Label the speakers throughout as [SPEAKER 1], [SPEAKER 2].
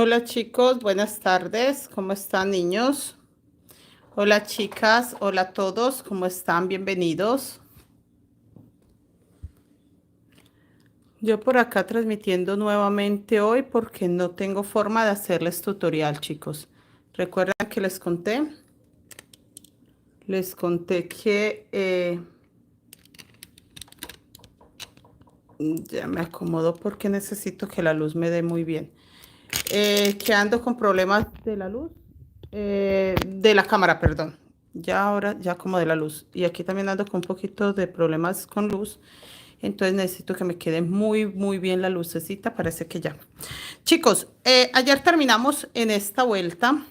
[SPEAKER 1] Hola chicos, buenas tardes. ¿Cómo están niños? Hola chicas, hola a todos. ¿Cómo están? Bienvenidos. Yo por acá transmitiendo nuevamente hoy porque no tengo forma de hacerles tutorial, chicos. ¿Recuerdan que les conté? Les conté que ya me acomodo porque necesito que la luz me dé muy bien. Que ando con problemas de la luz, de la cámara, perdón. Ya ahora, ya como de la luz. Y aquí también ando con un poquito de problemas con luz. Entonces necesito que me quede muy, muy bien la lucecita. Parece que ya. Chicos, ayer terminamos en esta vuelta.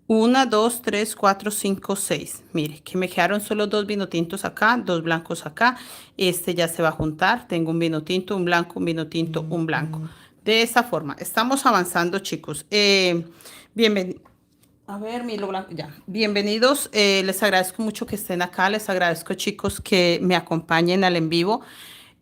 [SPEAKER 1] Una, dos, tres, cuatro, cinco, seis. Mire, que me quedaron solo dos vino tintos acá, dos blancos acá. Este ya se va a juntar. Tengo un vino tinto, un blanco, un vino tinto, un blanco. De esa forma, estamos avanzando, chicos. Bienvenidos. A ver, Milo Blanco, ya. Bienvenidos. Les agradezco mucho que estén acá. Les agradezco, chicos, que me acompañen al en vivo.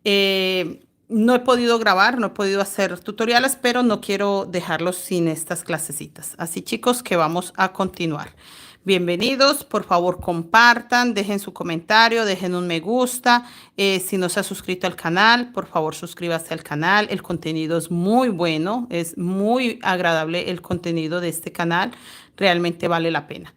[SPEAKER 1] No he podido grabar, no he podido hacer tutoriales, pero no quiero dejarlos sin estas clasecitas. Así, chicos, que vamos a continuar. Bienvenidos, por favor compartan, dejen su comentario, dejen un me gusta. Si no se ha suscrito al canal, por favor suscríbase al canal. El contenido es muy bueno, es muy agradable el contenido de este canal, realmente vale la pena.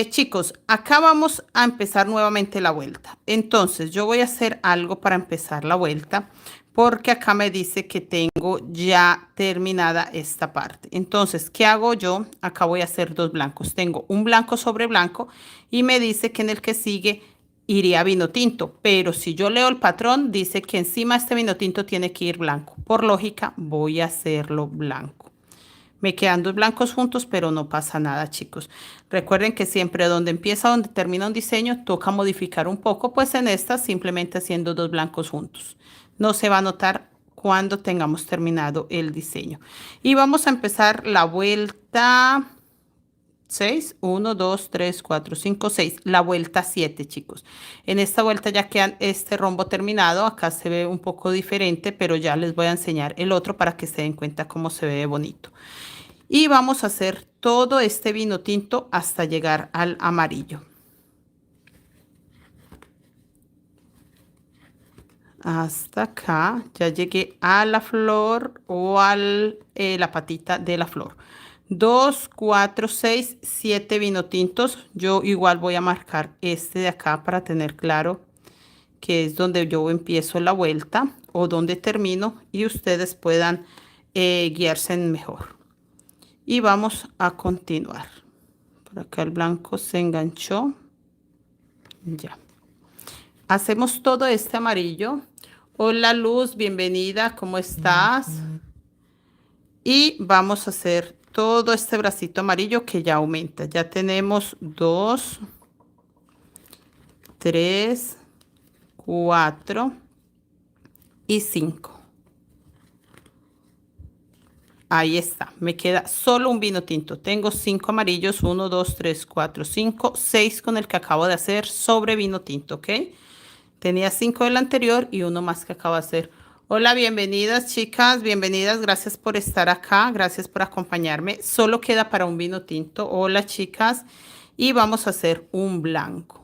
[SPEAKER 1] Chicos, acá vamos a empezar nuevamente la vuelta. Entonces, yo voy a hacer algo para empezar la vuelta porque acá me dice que tengo ya terminada esta parte. Entonces, ¿qué hago yo? Acá voy a hacer dos blancos. Tengo un blanco sobre blanco y me dice que en el que sigue iría vino tinto. Pero si yo leo el patrón, dice que encima de este vino tinto tiene que ir blanco. Por lógica, voy a hacerlo blanco. Me quedan dos blancos juntos, pero no pasa nada, chicos. Recuerden que siempre donde empieza, donde termina un diseño, toca modificar un poco, pues en esta simplemente haciendo dos blancos juntos. No se va a notar cuando tengamos terminado el diseño. Y vamos a empezar la vuelta 6, 1, 2, 3, 4, 5, 6. La vuelta 7, chicos. En esta vuelta ya queda este rombo terminado. Acá se ve un poco diferente, pero ya les voy a enseñar el otro para que se den cuenta cómo se ve bonito. Y vamos a hacer todo este vino tinto hasta llegar al amarillo. Hasta acá ya llegué a la flor o a la patita de la flor. 2, 4, 6, 7 vino tintos. Yo igual voy a marcar este de acá para tener claro que es donde yo empiezo la vuelta o donde termino y ustedes puedan guiarse mejor. Y vamos a continuar. Por acá el blanco se enganchó. Ya. Hacemos todo este amarillo. Hola Luz, bienvenida, ¿cómo estás? Y vamos a hacer todo este bracito amarillo que ya aumenta. Ya tenemos 2, 3, 4 y 5. Ahí está, me queda solo un vino tinto. Tengo 5 amarillos, 1, 2, 3, 4, 5, 6 con el que acabo de hacer sobre vino tinto, ¿ok? Tenía 5 del anterior y uno más que acabo de hacer. Hola, bienvenidas chicas, bienvenidas, gracias por estar acá, gracias por acompañarme. Solo queda para un vino tinto. Hola chicas, y vamos a hacer un blanco.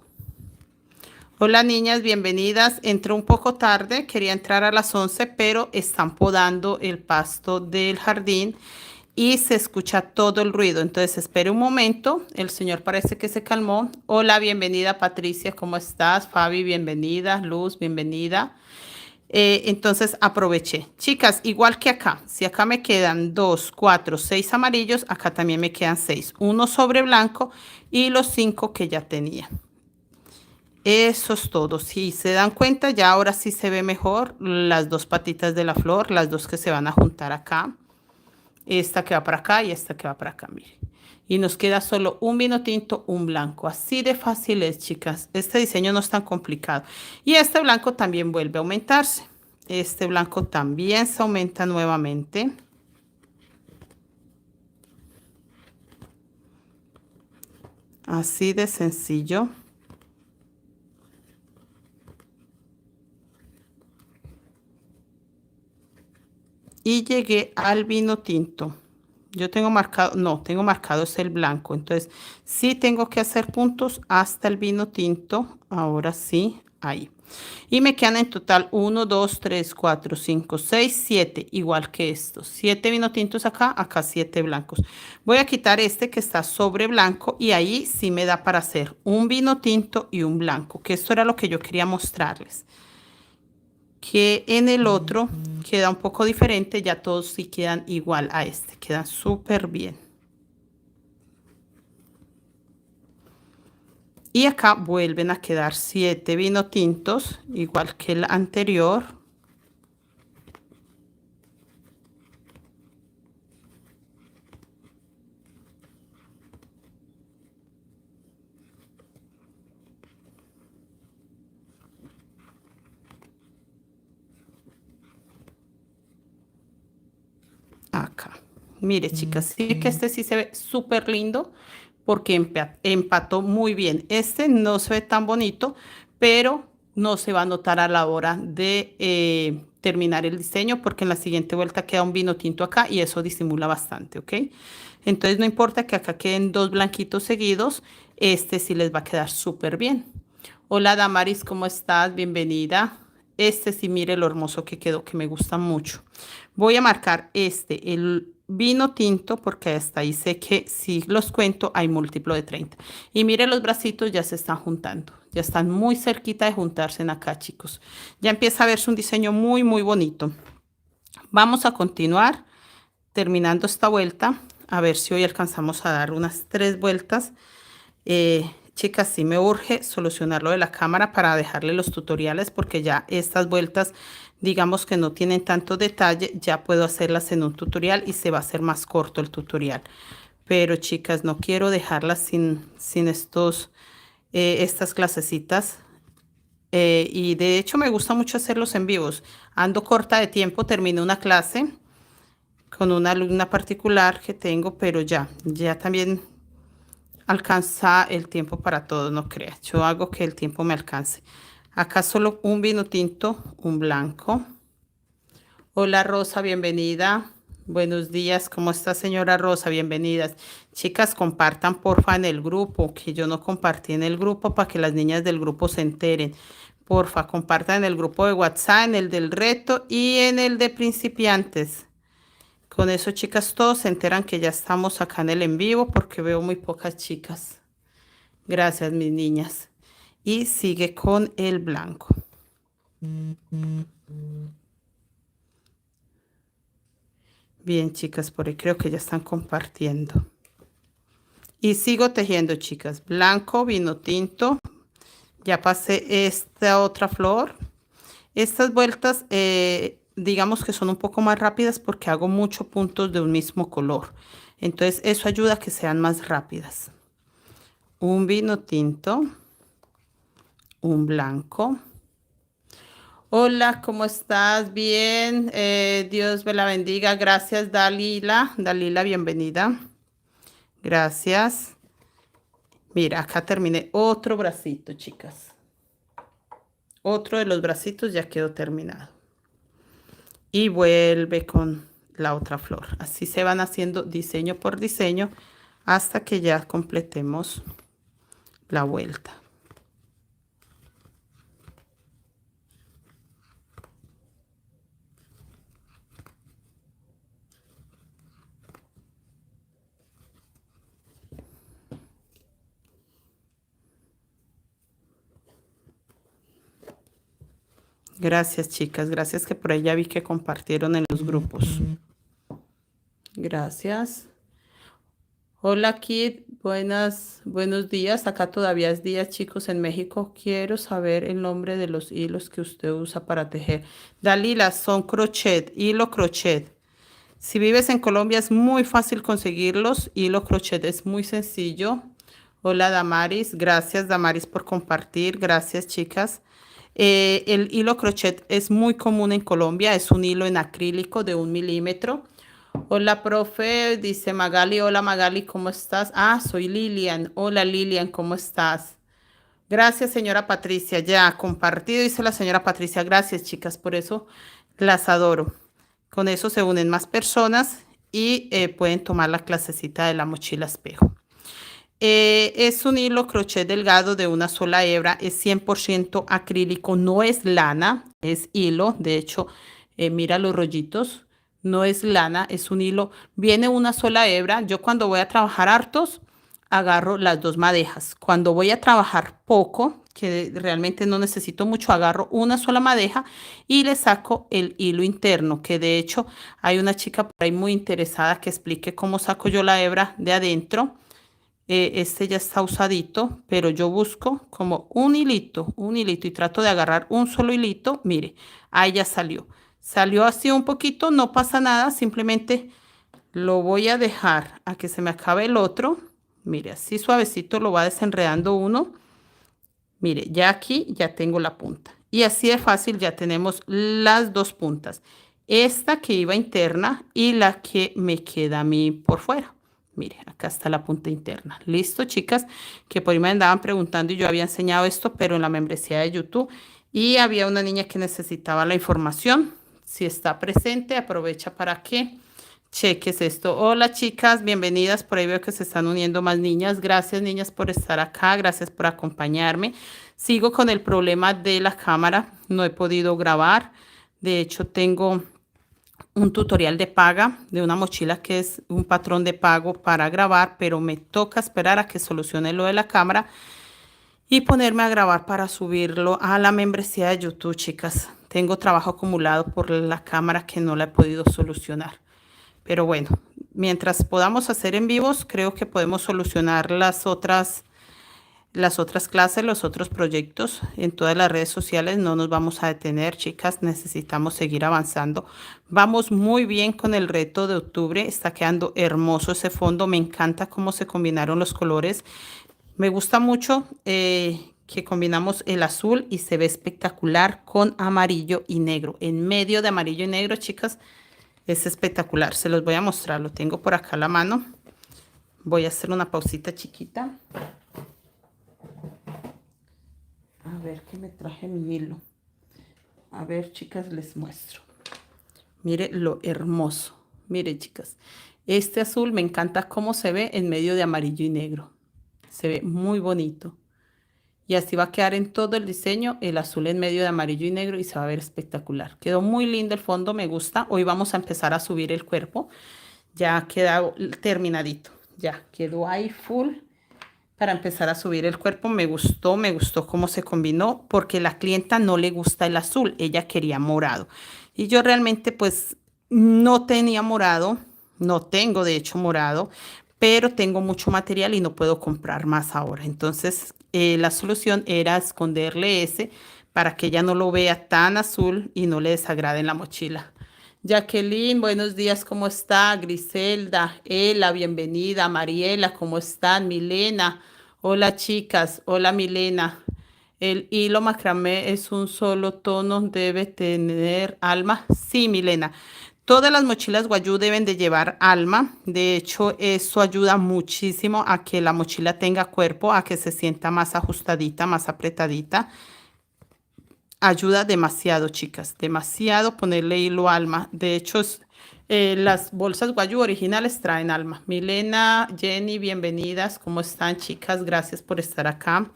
[SPEAKER 1] Hola niñas, bienvenidas. Entré un poco tarde, quería entrar a las 11, pero están podando el pasto del jardín y se escucha todo el ruido. Entonces, espere un momento. El señor parece que se calmó. Hola, bienvenida Patricia, ¿cómo estás? Fabi, bienvenida. Luz, bienvenida. Entonces, aproveché. Chicas, igual que acá, si acá me quedan 2, 4, 6 amarillos, acá también me quedan 6. Uno sobre blanco y los 5 que ya tenía. Eso es todo. Si se dan cuenta, ya ahora sí se ve mejor las dos patitas de la flor, las dos que se van a juntar acá. Esta que va para acá y esta que va para acá, mire. Y nos queda solo un vino tinto, un blanco. Así de fácil es, chicas. Este diseño no es tan complicado. Y este blanco también vuelve a aumentarse. Este blanco también se aumenta nuevamente. Así de sencillo. y llegué al vino tinto. Yo tengo marcado, no, tengo marcado es el blanco. Entonces, sí tengo que hacer puntos hasta el vino tinto. Ahora sí, ahí. Y me quedan en total 1, 2, 3, 4, 5, 6, 7, igual que estos. 7 vino tintos acá, acá 7 blancos. Voy a quitar este que está sobre blanco y ahí sí me da para hacer un vino tinto y un blanco, que esto era lo que yo quería mostrarles. Que en el otro queda un poco diferente, ya todos sí quedan igual a este, quedan súper bien. Y acá vuelven a quedar 7 vino tintos, igual que el anterior. Acá. Mire, chicas, sí que este sí se ve súper lindo porque empató muy bien. Este no se ve tan bonito, pero no se va a notar a la hora de terminar el diseño porque en la siguiente vuelta queda un vino tinto acá y eso disimula bastante, ¿ok? Entonces no importa que acá queden dos blanquitos seguidos, este sí les va a quedar súper bien. Hola Damaris, ¿cómo estás? Bienvenida. Este sí, mire lo hermoso que quedó, que me gusta mucho. Voy a marcar este, el vino tinto, porque hasta ahí sé que si los cuento hay múltiplo de 30. Y mire, los bracitos ya se están juntando. Ya están muy cerquita de juntarse en acá, chicos. Ya empieza a verse un diseño muy, muy bonito. Vamos a continuar terminando esta vuelta. A ver si hoy alcanzamos a dar unas 3 vueltas. Chicas, sí me urge solucionar lo de la cámara para dejarle los tutoriales porque ya estas vueltas, digamos que no tienen tanto detalle, ya puedo hacerlas en un tutorial y se va a hacer más corto el tutorial. Pero chicas, no quiero dejarlas sin estas clasecitas. Y de hecho me gusta mucho hacerlos en vivos. Ando corta de tiempo, terminé una clase con una alumna particular que tengo, pero ya también alcanza el tiempo para todo, no creas. Yo hago que el tiempo me alcance. Acá solo un vino tinto, un blanco. Hola Rosa, bienvenida. Buenos días, ¿cómo está señora Rosa? Bienvenidas. Chicas, compartan porfa en el grupo, que yo no compartí en el grupo para que las niñas del grupo se enteren. Porfa, compartan en el grupo de WhatsApp, en el del reto y en el de principiantes. Con eso, chicas, todos se enteran que ya estamos acá en el en vivo porque veo muy pocas chicas. Gracias, mis niñas. Y sigue con el blanco. Bien, chicas, por ahí creo que ya están compartiendo. Y sigo tejiendo, chicas. Blanco, vino tinto. Ya pasé esta otra flor. Estas vueltas, digamos que son un poco más rápidas porque hago muchos puntos de un mismo color. Entonces, eso ayuda a que sean más rápidas. Un vino tinto. Un blanco. Hola, ¿cómo estás? Bien, Dios me la bendiga. Gracias, Dalila. Dalila, bienvenida. Gracias. Mira, acá terminé otro bracito, chicas. Otro de los bracitos ya quedó terminado. Y vuelve con la otra flor. Así se van haciendo diseño por diseño hasta que ya completemos la vuelta. Gracias, chicas. Gracias que por ahí ya vi que compartieron en los grupos. Gracias. Hola, Kit. Buenos días. Acá todavía es día, chicos, en México. Quiero saber el nombre de los hilos que usted usa para tejer. Dalila, son crochet, hilo crochet. Si vives en Colombia es muy fácil conseguirlos. Hilo crochet es muy sencillo. Hola, Damaris. Gracias, Damaris, por compartir. Gracias, chicas. El hilo crochet es muy común en Colombia. Es un hilo en acrílico de 1 milímetro. Hola, profe, dice Magali. Hola, Magali, ¿cómo estás? Ah, soy Lilian. Hola, Lilian, ¿cómo estás? Gracias, señora Patricia. Ya, compartido, dice la señora Patricia. Gracias, chicas, por eso las adoro. Con eso se unen más personas y pueden tomar la clasecita de la mochila espejo. Es un hilo crochet delgado de una sola hebra, es 100% acrílico, no es lana, es hilo. De hecho, mira los rollitos, no es lana, es un hilo. Viene una sola hebra. Yo cuando voy a trabajar hartos, agarro las dos madejas. Cuando voy a trabajar poco, que realmente no necesito mucho, agarro una sola madeja y le saco el hilo interno, que de hecho hay una chica por ahí muy interesada que explique cómo saco yo la hebra de adentro. Este ya está usadito, pero yo busco como un hilito y trato de agarrar un solo hilito. Mire, ahí ya salió. Salió así un poquito, no pasa nada, simplemente lo voy a dejar a que se me acabe el otro. Mire, así suavecito lo va desenredando uno. Mire, ya aquí ya tengo la punta. Y así de fácil ya tenemos las dos puntas. Esta que iba interna y la que me queda a mí por fuera. Mire, acá está la punta interna. Listo, chicas, que por ahí me andaban preguntando y yo había enseñado esto, pero en la membresía de YouTube. Y había una niña que necesitaba la información. Si está presente, aprovecha para que cheques esto. Hola, chicas, bienvenidas. Por ahí veo que se están uniendo más niñas. Gracias, niñas, por estar acá. Gracias por acompañarme. Sigo con el problema de la cámara. No he podido grabar. De hecho, tengo un tutorial de paga de una mochila que es un patrón de pago para grabar, pero me toca esperar a que solucione lo de la cámara y ponerme a grabar para subirlo a la membresía de YouTube, chicas. Tengo trabajo acumulado por la cámara que no la he podido solucionar. Pero bueno, mientras podamos hacer en vivos, creo que podemos solucionar las otras clases, los otros proyectos en todas las redes sociales. No nos vamos a detener, chicas, necesitamos seguir avanzando. Vamos muy bien con el reto de octubre, está quedando hermoso ese fondo, me encanta cómo se combinaron los colores. Me gusta mucho que combinamos el azul y se ve espectacular con amarillo y negro. En medio de amarillo y negro, chicas, es espectacular. Se los voy a mostrar, lo tengo por acá a la mano. Voy a hacer una pausita chiquita. A ver que me traje mi hilo. A ver, chicas, les muestro. Mire lo hermoso. Mire, chicas. Este azul me encanta cómo se ve en medio de amarillo y negro. Se ve muy bonito. Y así va a quedar en todo el diseño, el azul en medio de amarillo y negro y se va a ver espectacular. Quedó muy lindo el fondo, me gusta. Hoy vamos a empezar a subir el cuerpo. Ya ha quedado terminadito. Ya quedó ahí full para empezar a subir el cuerpo. Me gustó cómo se combinó porque la clienta no le gusta el azul. Ella quería morado. Y yo realmente pues no tenía morado. No tengo de hecho morado, pero tengo mucho material y no puedo comprar más ahora. Entonces, la solución era esconderle ese para que ella no lo vea tan azul y no le desagrade en la mochila. Jacqueline, buenos días, ¿cómo está? Griselda, Ela, bienvenida. Mariela, ¿cómo están? Milena, hola chicas, hola Milena. El hilo macramé es un solo tono, debe tener alma. Sí, Milena. Todas las mochilas Guayú deben de llevar alma. De hecho, eso ayuda muchísimo a que la mochila tenga cuerpo, a que se sienta más ajustadita, más apretadita. Ayuda demasiado, chicas, demasiado ponerle hilo alma. De hecho, las bolsas Guayú originales traen alma. Milena, Jenny, bienvenidas. ¿Cómo están, chicas? Gracias por estar acá.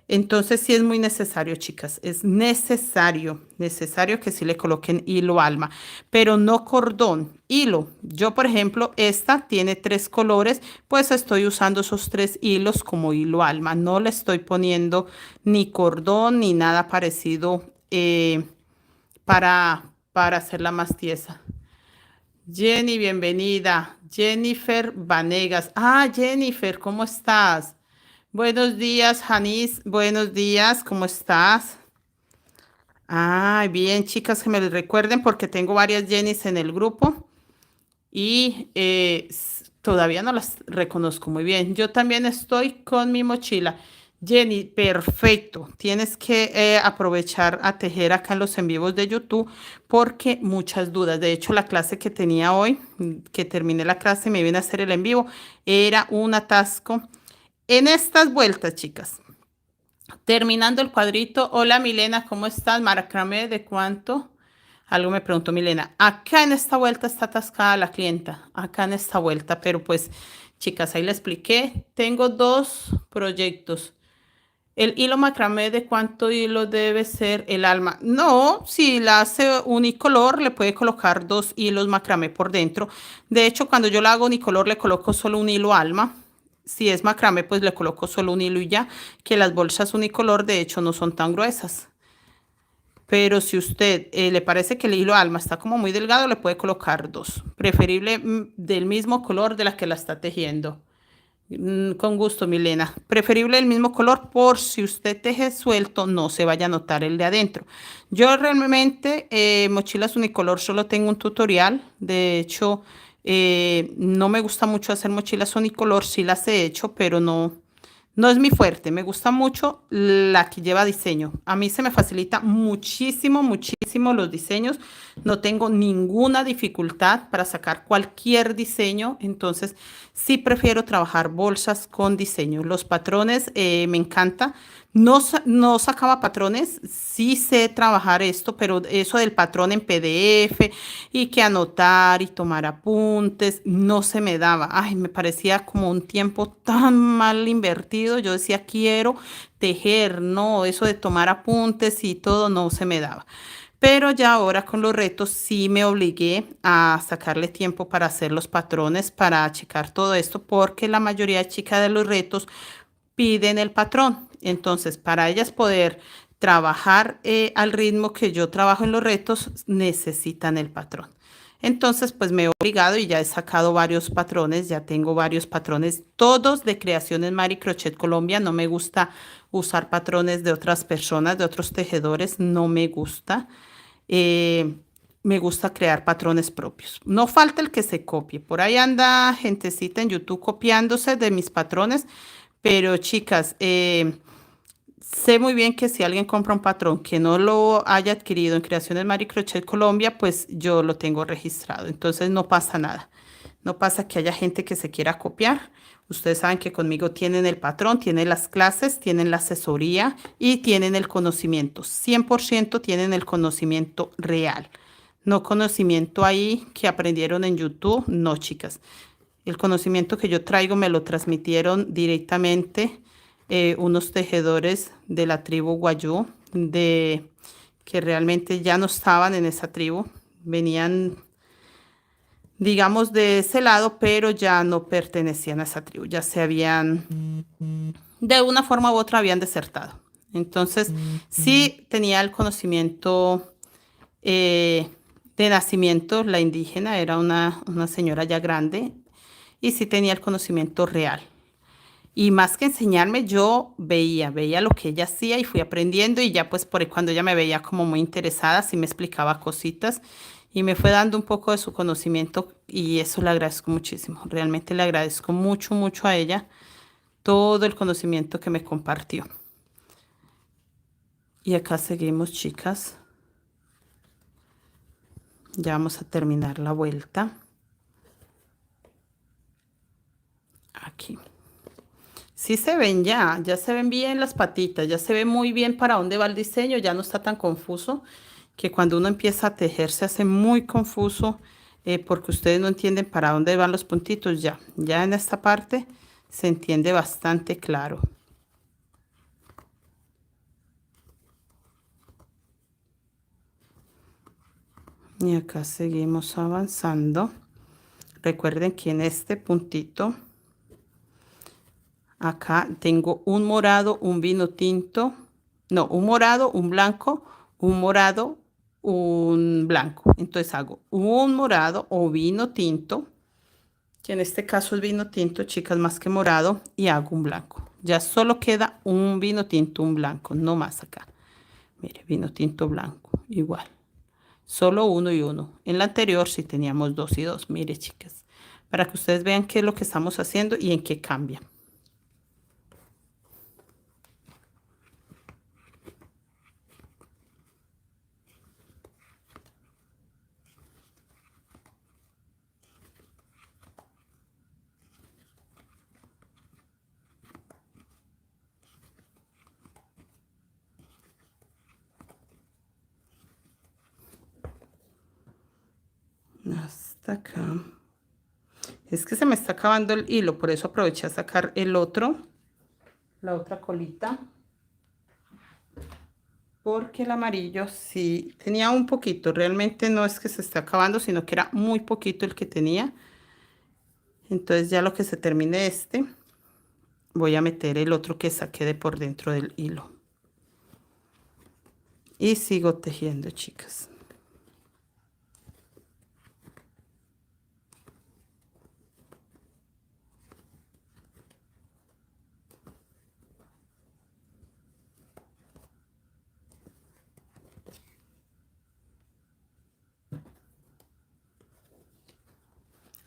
[SPEAKER 1] Entonces sí es muy necesario, chicas, es necesario que sí le coloquen hilo alma, pero no cordón, hilo. Yo, por ejemplo, esta tiene 3 colores, pues estoy usando esos 3 hilos como hilo alma. No le estoy poniendo ni cordón ni nada parecido para hacerla más tiesa. Jenny, bienvenida. Jennifer Vanegas. Ah, Jennifer, ¿cómo estás? Buenos días, Janice. Buenos días, ¿cómo estás? Ay, bien, chicas, que me recuerden porque tengo varias Jennys en el grupo y todavía no las reconozco muy bien. Yo también estoy con mi mochila. Jenny, perfecto. Tienes que aprovechar a tejer acá en los en vivos de YouTube porque muchas dudas. De hecho, la clase que tenía hoy, que terminé la clase y me vine a hacer el en vivo, era un atasco. En estas vueltas, chicas, terminando el cuadrito. Hola, Milena, ¿cómo estás? Maracramé, ¿de cuánto? Algo me preguntó Milena. Acá en esta vuelta está atascada la clienta. Acá en esta vuelta. Pero pues, chicas, ahí le expliqué. Tengo dos proyectos. El hilo macramé, ¿de cuánto hilo debe ser el alma? No, si la hace unicolor, le puede colocar dos hilos macramé por dentro. De hecho, cuando yo la hago unicolor, le coloco solo un hilo alma. Si es macramé, pues le coloco solo un hilo y ya, que las bolsas unicolor, de hecho, no son tan gruesas. Pero si usted le parece que el hilo alma está como muy delgado, le puede colocar dos. Preferible del mismo color de la que la está tejiendo. Con gusto, Milena. Preferible el mismo color por si usted teje suelto, no se vaya a notar el de adentro. Yo realmente mochilas unicolor solo tengo un tutorial. De hecho, no me gusta mucho hacer mochilas unicolor, sí las he hecho, pero no es mi fuerte. Me gusta mucho la que lleva diseño. A mí se me facilita muchísimo, muchísimo los diseños. No tengo ninguna dificultad para sacar cualquier diseño. Entonces, sí prefiero trabajar bolsas con diseño. Los patrones me encanta. No sacaba patrones, sí sé trabajar esto, pero eso del patrón en PDF y que anotar y tomar apuntes, no se me daba. Ay, me parecía como un tiempo tan mal invertido. Yo decía, quiero tejer, no, eso de tomar apuntes y todo no se me daba. Pero ya ahora con los retos sí me obligué a sacarle tiempo para hacer los patrones, para checar todo esto, porque la mayoría de chicas de los retos piden el patrón. Entonces, para ellas poder trabajar al ritmo que yo trabajo en los retos, necesitan el patrón. Entonces, pues me he obligado y ya he sacado varios patrones, ya tengo varios patrones, todos de Creaciones Mari Crochet Colombia. No me gusta usar patrones de otras personas, de otros tejedores, no me gusta. Eh, Me gusta crear patrones propios. No falta el que se copie. Por ahí anda gentecita en YouTube copiándose de mis patrones, pero chicas, sé muy bien que si alguien compra un patrón que no lo haya adquirido en Creaciones Mari Crochet Colombia, pues yo lo tengo registrado. Entonces no pasa nada. No pasa que haya gente que se quiera copiar. Ustedes saben que conmigo tienen el patrón, tienen las clases, tienen la asesoría y tienen el conocimiento. 100% tienen el conocimiento real. No conocimiento ahí que aprendieron en YouTube. No, chicas. El conocimiento que yo traigo me lo transmitieron directamente unos tejedores de la tribu Guayú, que realmente ya no estaban en esa tribu, venían, digamos, de ese lado, pero ya no pertenecían a esa tribu, ya se habían, de una forma u otra, habían desertado. Entonces, sí tenía el conocimiento de nacimiento, la indígena era una señora ya grande, y sí tenía el conocimiento real. Y más que enseñarme, yo veía lo que ella hacía y fui aprendiendo y ya pues por ahí cuando ella me veía como muy interesada, sí me explicaba cositas y me fue dando un poco de su conocimiento y eso le agradezco muchísimo. Realmente le agradezco mucho, mucho a ella todo el conocimiento que me compartió. Y acá seguimos, chicas. Ya vamos a terminar la vuelta. Aquí. Sí se ven ya se ven bien las patitas, ya se ve muy bien para dónde va el diseño, ya no está tan confuso, que cuando uno empieza a tejer se hace muy confuso porque ustedes no entienden para dónde van los puntitos ya en esta parte se entiende bastante claro. Y acá seguimos avanzando. Recuerden que en este puntito acá tengo un morado, un vino tinto, no, un morado, un blanco, un morado, un blanco. Entonces hago un morado o vino tinto, que en este caso es vino tinto, chicas, más que morado, y hago un blanco. Ya solo queda un vino tinto, un blanco, no más acá. Mire, vino tinto blanco, igual. Solo uno y uno. En la anterior sí teníamos dos y dos. Mire, chicas, para que ustedes vean qué es lo que estamos haciendo y en qué cambia. hasta acá. Es que se me está acabando el hilo, por eso aproveché a sacar el otro, la otra colita. Porque el amarillo sí tenía un poquito, realmente no es que se esté acabando, sino que era muy poquito el que tenía. Entonces ya lo que se termine este, voy a meter el otro que saqué de por dentro del hilo. Y sigo tejiendo, chicas.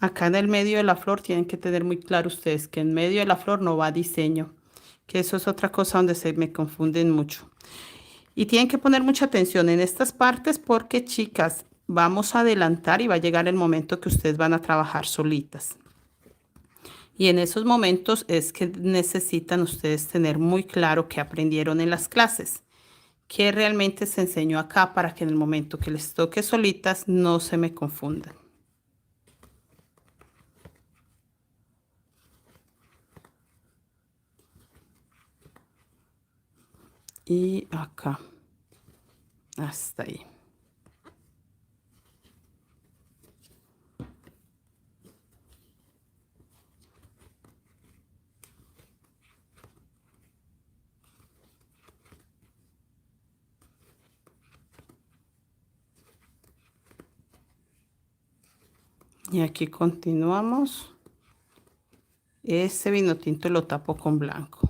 [SPEAKER 1] Acá en el medio de la flor tienen que tener muy claro ustedes que en medio de la flor no va diseño, que eso es otra cosa donde se me confunden mucho. Y tienen que poner mucha atención en estas partes porque, chicas, vamos a adelantar y va a llegar el momento que ustedes van a trabajar solitas. Y en esos momentos es que necesitan ustedes tener muy claro qué aprendieron en las clases, qué realmente se enseñó acá para que en el momento que les toque solitas no se me confundan. Y acá, hasta ahí. Y aquí continuamos. Ese vino tinto lo tapo con blanco.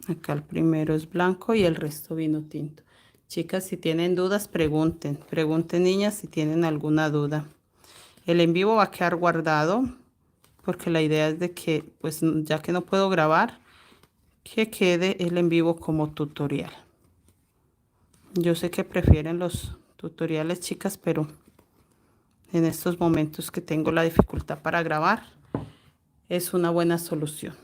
[SPEAKER 1] Acá el primero es blanco y el resto vino tinto. Chicas, si tienen dudas, pregunten. Pregunten, niñas, si tienen alguna duda. El en vivo va a quedar guardado porque la idea es de que, pues ya que no puedo grabar, que quede el en vivo como tutorial. Yo sé que prefieren los tutoriales, chicas, pero en estos momentos que tengo la dificultad para grabar, es una buena solución.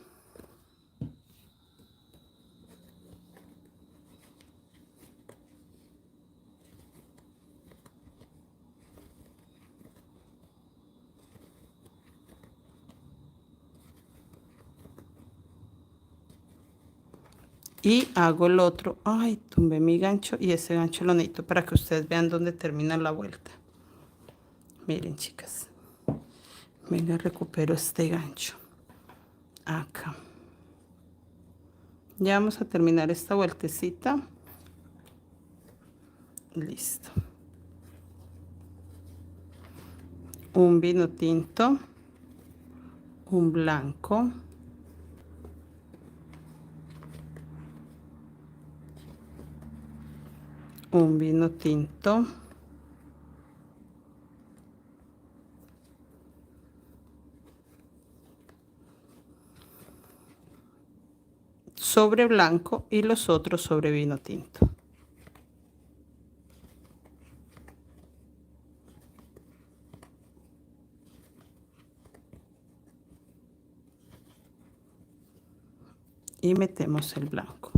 [SPEAKER 1] Y hago el otro. Ay, tumbé mi gancho y ese gancho lo necesito para que ustedes vean dónde termina la vuelta. Miren, chicas. Venga, recupero este gancho. Acá. Ya vamos a terminar esta vueltecita. Listo. Un vino tinto. Un blanco. Un vino tinto. Sobre blanco y los otros sobre vino tinto. Y metemos el blanco.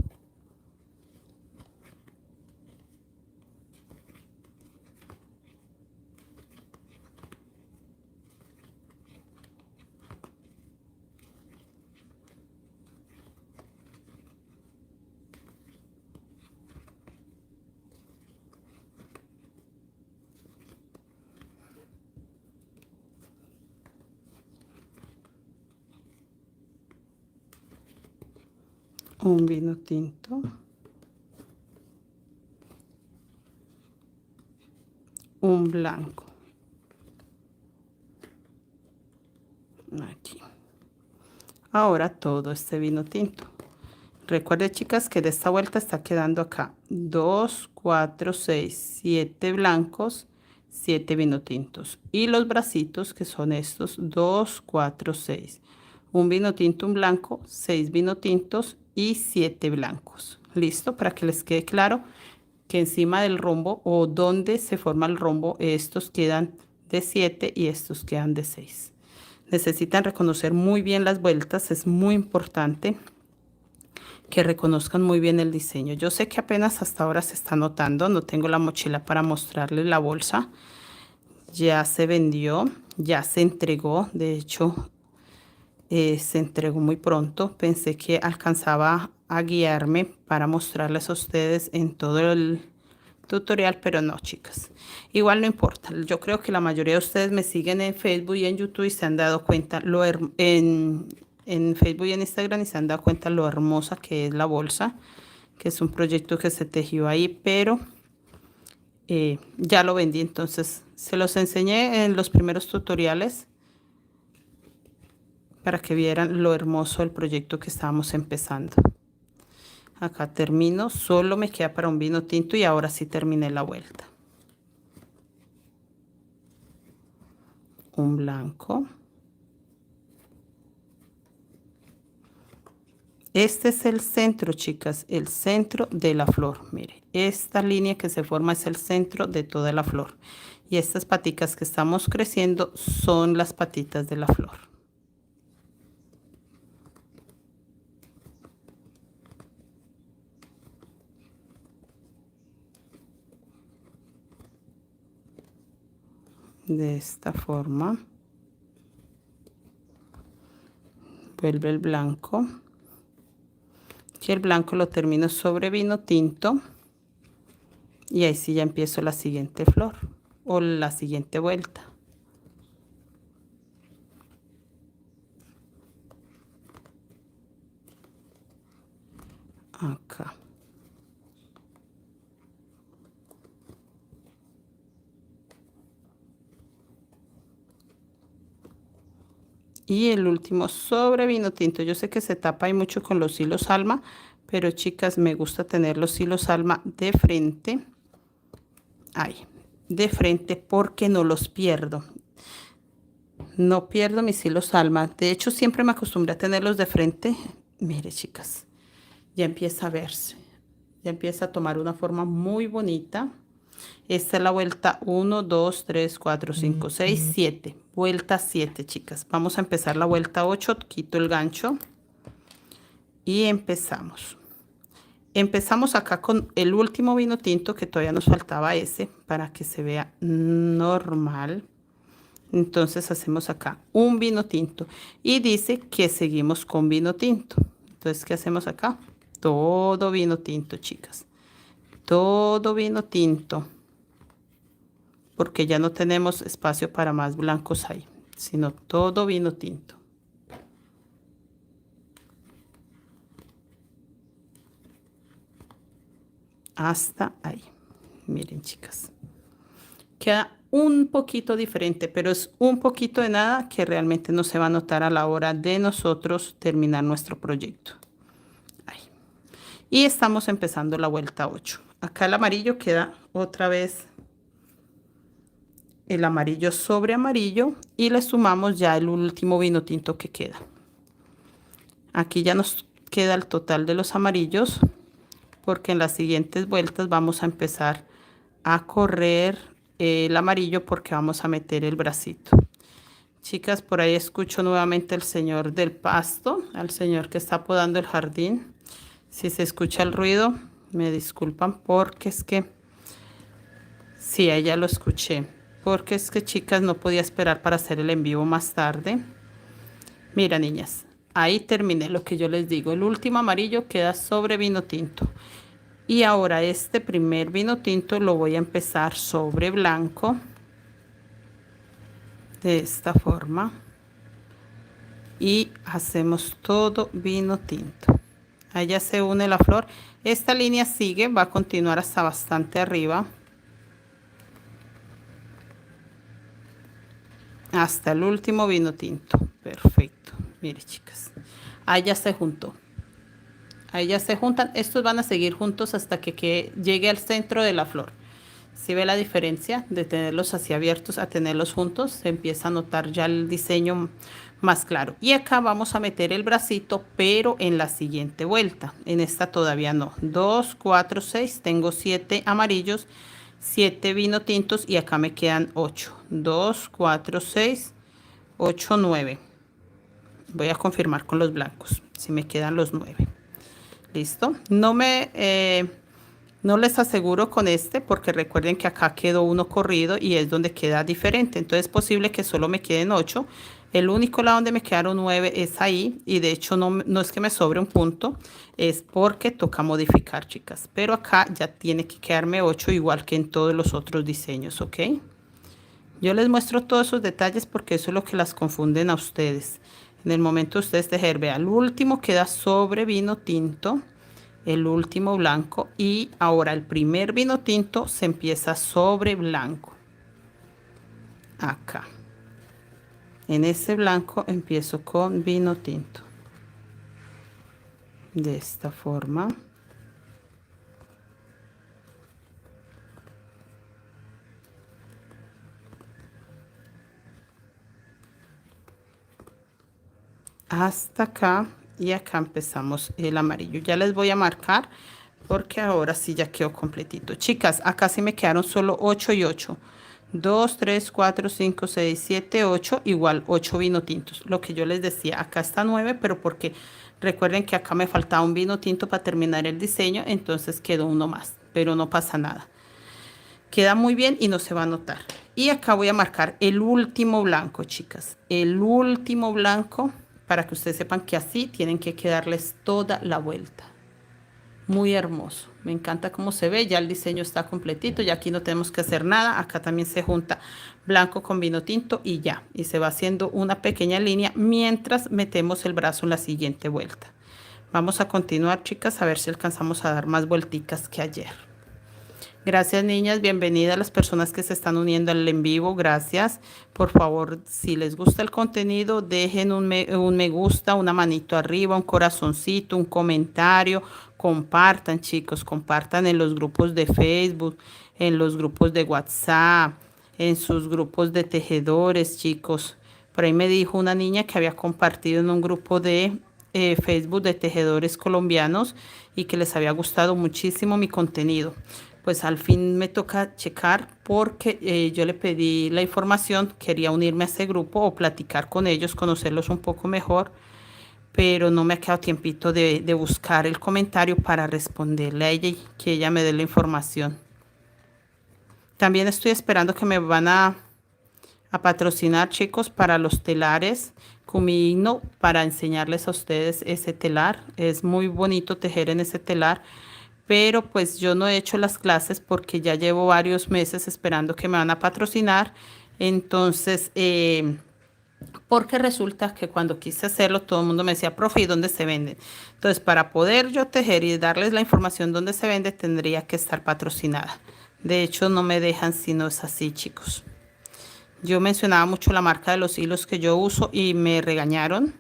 [SPEAKER 1] Un vino tinto, un blanco, aquí. Ahora todo este vino tinto. Recuerden, chicas, que de esta vuelta está quedando acá 2, 4, 6, 7 blancos, 7 vino tintos. Y los bracitos, que son estos, 2, 4, 6. Un vino tinto, un blanco, 6 vino tintos y 7 blancos. ¿Listo? Para que les quede claro que encima del rombo o donde se forma el rombo, estos quedan de 7 y estos quedan de 6. Necesitan reconocer muy bien las vueltas, es muy importante que reconozcan muy bien el diseño. Yo sé que apenas hasta ahora se está notando, no tengo la mochila para mostrarles la bolsa. Ya se vendió, ya se entregó, de hecho se entregó muy pronto. Pensé que alcanzaba a guiarme para mostrarles a ustedes en todo el tutorial, pero no, chicas. Igual no importa. Yo creo que la mayoría de ustedes me siguen en Facebook y en YouTube y se han dado cuenta en Facebook y en Instagram y se han dado cuenta lo hermosa que es la bolsa, que es un proyecto que se tejió ahí, pero ya lo vendí, entonces se los enseñé en los primeros tutoriales para que vieran lo hermoso del proyecto que estábamos empezando. Acá termino, solo me queda para un vino tinto y ahora sí terminé la vuelta. Un blanco. Este es el centro, chicas, el centro de la flor. Mire, esta línea que se forma es el centro de toda la flor. Y estas patitas que estamos creciendo son las patitas de la flor. De esta forma. Vuelve el blanco. Y el blanco lo termino sobre vino tinto. Y ahí sí ya empiezo la siguiente flor o la siguiente vuelta. Acá. Y el último sobre vino tinto. Yo sé que se tapa ahí mucho con los hilos alma, pero chicas, me gusta tener los hilos alma de frente. Ahí, de frente, porque no los pierdo. No pierdo mis hilos alma. De hecho, siempre me acostumbré a tenerlos de frente. Mire, chicas, ya empieza a verse. Ya empieza a tomar una forma muy bonita. Esta es la vuelta 1, 2, 3, 4, 5, 6, 7. Vuelta 7, chicas. Vamos a empezar la vuelta 8. Quito el gancho. Y empezamos. Empezamos acá con el último vino tinto, que todavía nos faltaba ese, para que se vea normal. Entonces hacemos acá un vino tinto. Y dice que seguimos con vino tinto. Entonces, ¿qué hacemos acá? Todo vino tinto, chicas. Todo vino tinto, porque ya no tenemos espacio para más blancos ahí, sino todo vino tinto. Hasta ahí. Miren, chicas. Queda un poquito diferente, pero es un poquito de nada que realmente no se va a notar a la hora de nosotros terminar nuestro proyecto. Ahí. Y estamos empezando la vuelta 8. Acá el amarillo queda otra vez el amarillo sobre amarillo y le sumamos ya el último vino tinto que queda. Aquí ya nos queda el total de los amarillos, porque en las siguientes vueltas vamos a empezar a correr el amarillo porque vamos a meter el bracito. Chicas, por ahí escucho nuevamente el señor del pasto, al señor que está podando el jardín. Si se escucha el ruido, me disculpan, porque es que sí, ya lo escuché, porque es que, chicas, no podía esperar para hacer el en vivo más tarde. Mira, niñas, ahí terminé lo que yo les digo. El último amarillo queda sobre vino tinto. Y ahora este primer vino tinto lo voy a empezar sobre blanco. De esta forma. Y hacemos todo vino tinto. Ahí ya se une la flor. Esta línea sigue, va a continuar hasta bastante arriba. Hasta el último vino tinto. Perfecto. Mire, chicas. Ahí ya se juntó. Ahí ya se juntan. Estos van a seguir juntos hasta que llegue al centro de la flor. Si ve la diferencia de tenerlos así abiertos a tenerlos juntos, se empieza a notar ya el diseño más claro. Y acá vamos a meter el bracito, pero en la siguiente vuelta. En esta todavía no. 2, 4, 6. Tengo 7 amarillos 7 vino tintos y acá me quedan 8. 2, 4, 6, 8, 9. Voy a confirmar con los blancos si me quedan los 9. Listo. No les aseguro con este porque recuerden que acá quedó uno corrido y es donde queda diferente. Entonces es posible que solo me queden 8. El único lado donde me quedaron 9 es ahí y de hecho no es que me sobre un punto, es porque toca modificar, chicas. Pero acá ya tiene que quedarme 8 igual que en todos los otros diseños, ¿ok? Yo les muestro todos esos detalles porque eso es lo que las confunden a ustedes. En el momento de ustedes tejer, vean, el último queda sobre vino tinto, el último blanco y ahora el primer vino tinto se empieza sobre blanco. Acá. En ese blanco empiezo con vino tinto. De esta forma. Hasta acá y acá empezamos el amarillo. Ya les voy a marcar porque ahora sí ya quedó completito. Chicas, acá sí me quedaron solo 8 y 8. 2, 3, 4, 5, 6, 7, 8, igual 8 vino tintos. Lo que yo les decía, acá está 9, pero porque recuerden que acá me faltaba un vino tinto para terminar el diseño, entonces quedó uno más, pero no pasa nada. Queda muy bien y no se va a notar. Y acá voy a marcar el último blanco, chicas. El último blanco para que ustedes sepan que así tienen que quedarles toda la vuelta. Muy hermoso, me encanta cómo se ve, ya el diseño está completito, ya aquí no tenemos que hacer nada, acá también se junta blanco con vino tinto y ya, y se va haciendo una pequeña línea mientras metemos el brazo en la siguiente vuelta. Vamos a continuar, chicas, a ver si alcanzamos a dar más vuelticas que ayer. Gracias, niñas, bienvenidas a las personas que se están uniendo al en vivo, gracias. Por favor, si les gusta el contenido, dejen un me gusta, una manito arriba, un corazoncito, un comentario, compartan, chicos, compartan en los grupos de Facebook, en los grupos de WhatsApp, en sus grupos de tejedores, chicos. Por ahí me dijo una niña que había compartido en un grupo de Facebook de tejedores colombianos y que les había gustado muchísimo mi contenido. Pues al fin me toca checar porque yo le pedí la información, quería unirme a ese grupo o platicar con ellos, conocerlos un poco mejor, pero no me ha quedado tiempito de buscar el comentario para responderle a ella y que ella me dé la información. También estoy esperando que me van a patrocinar, chicos, para los telares Kumino, para enseñarles a ustedes ese telar. Es muy bonito tejer en ese telar. Pero pues yo no he hecho las clases porque ya llevo varios meses esperando que me van a patrocinar. Entonces, porque resulta que cuando quise hacerlo, todo el mundo me decía, profe, ¿y dónde se venden? Entonces, para poder yo tejer y darles la información dónde se vende, tendría que estar patrocinada. De hecho, no me dejan si no es así, chicos. Yo mencionaba mucho la marca de los hilos que yo uso y me regañaron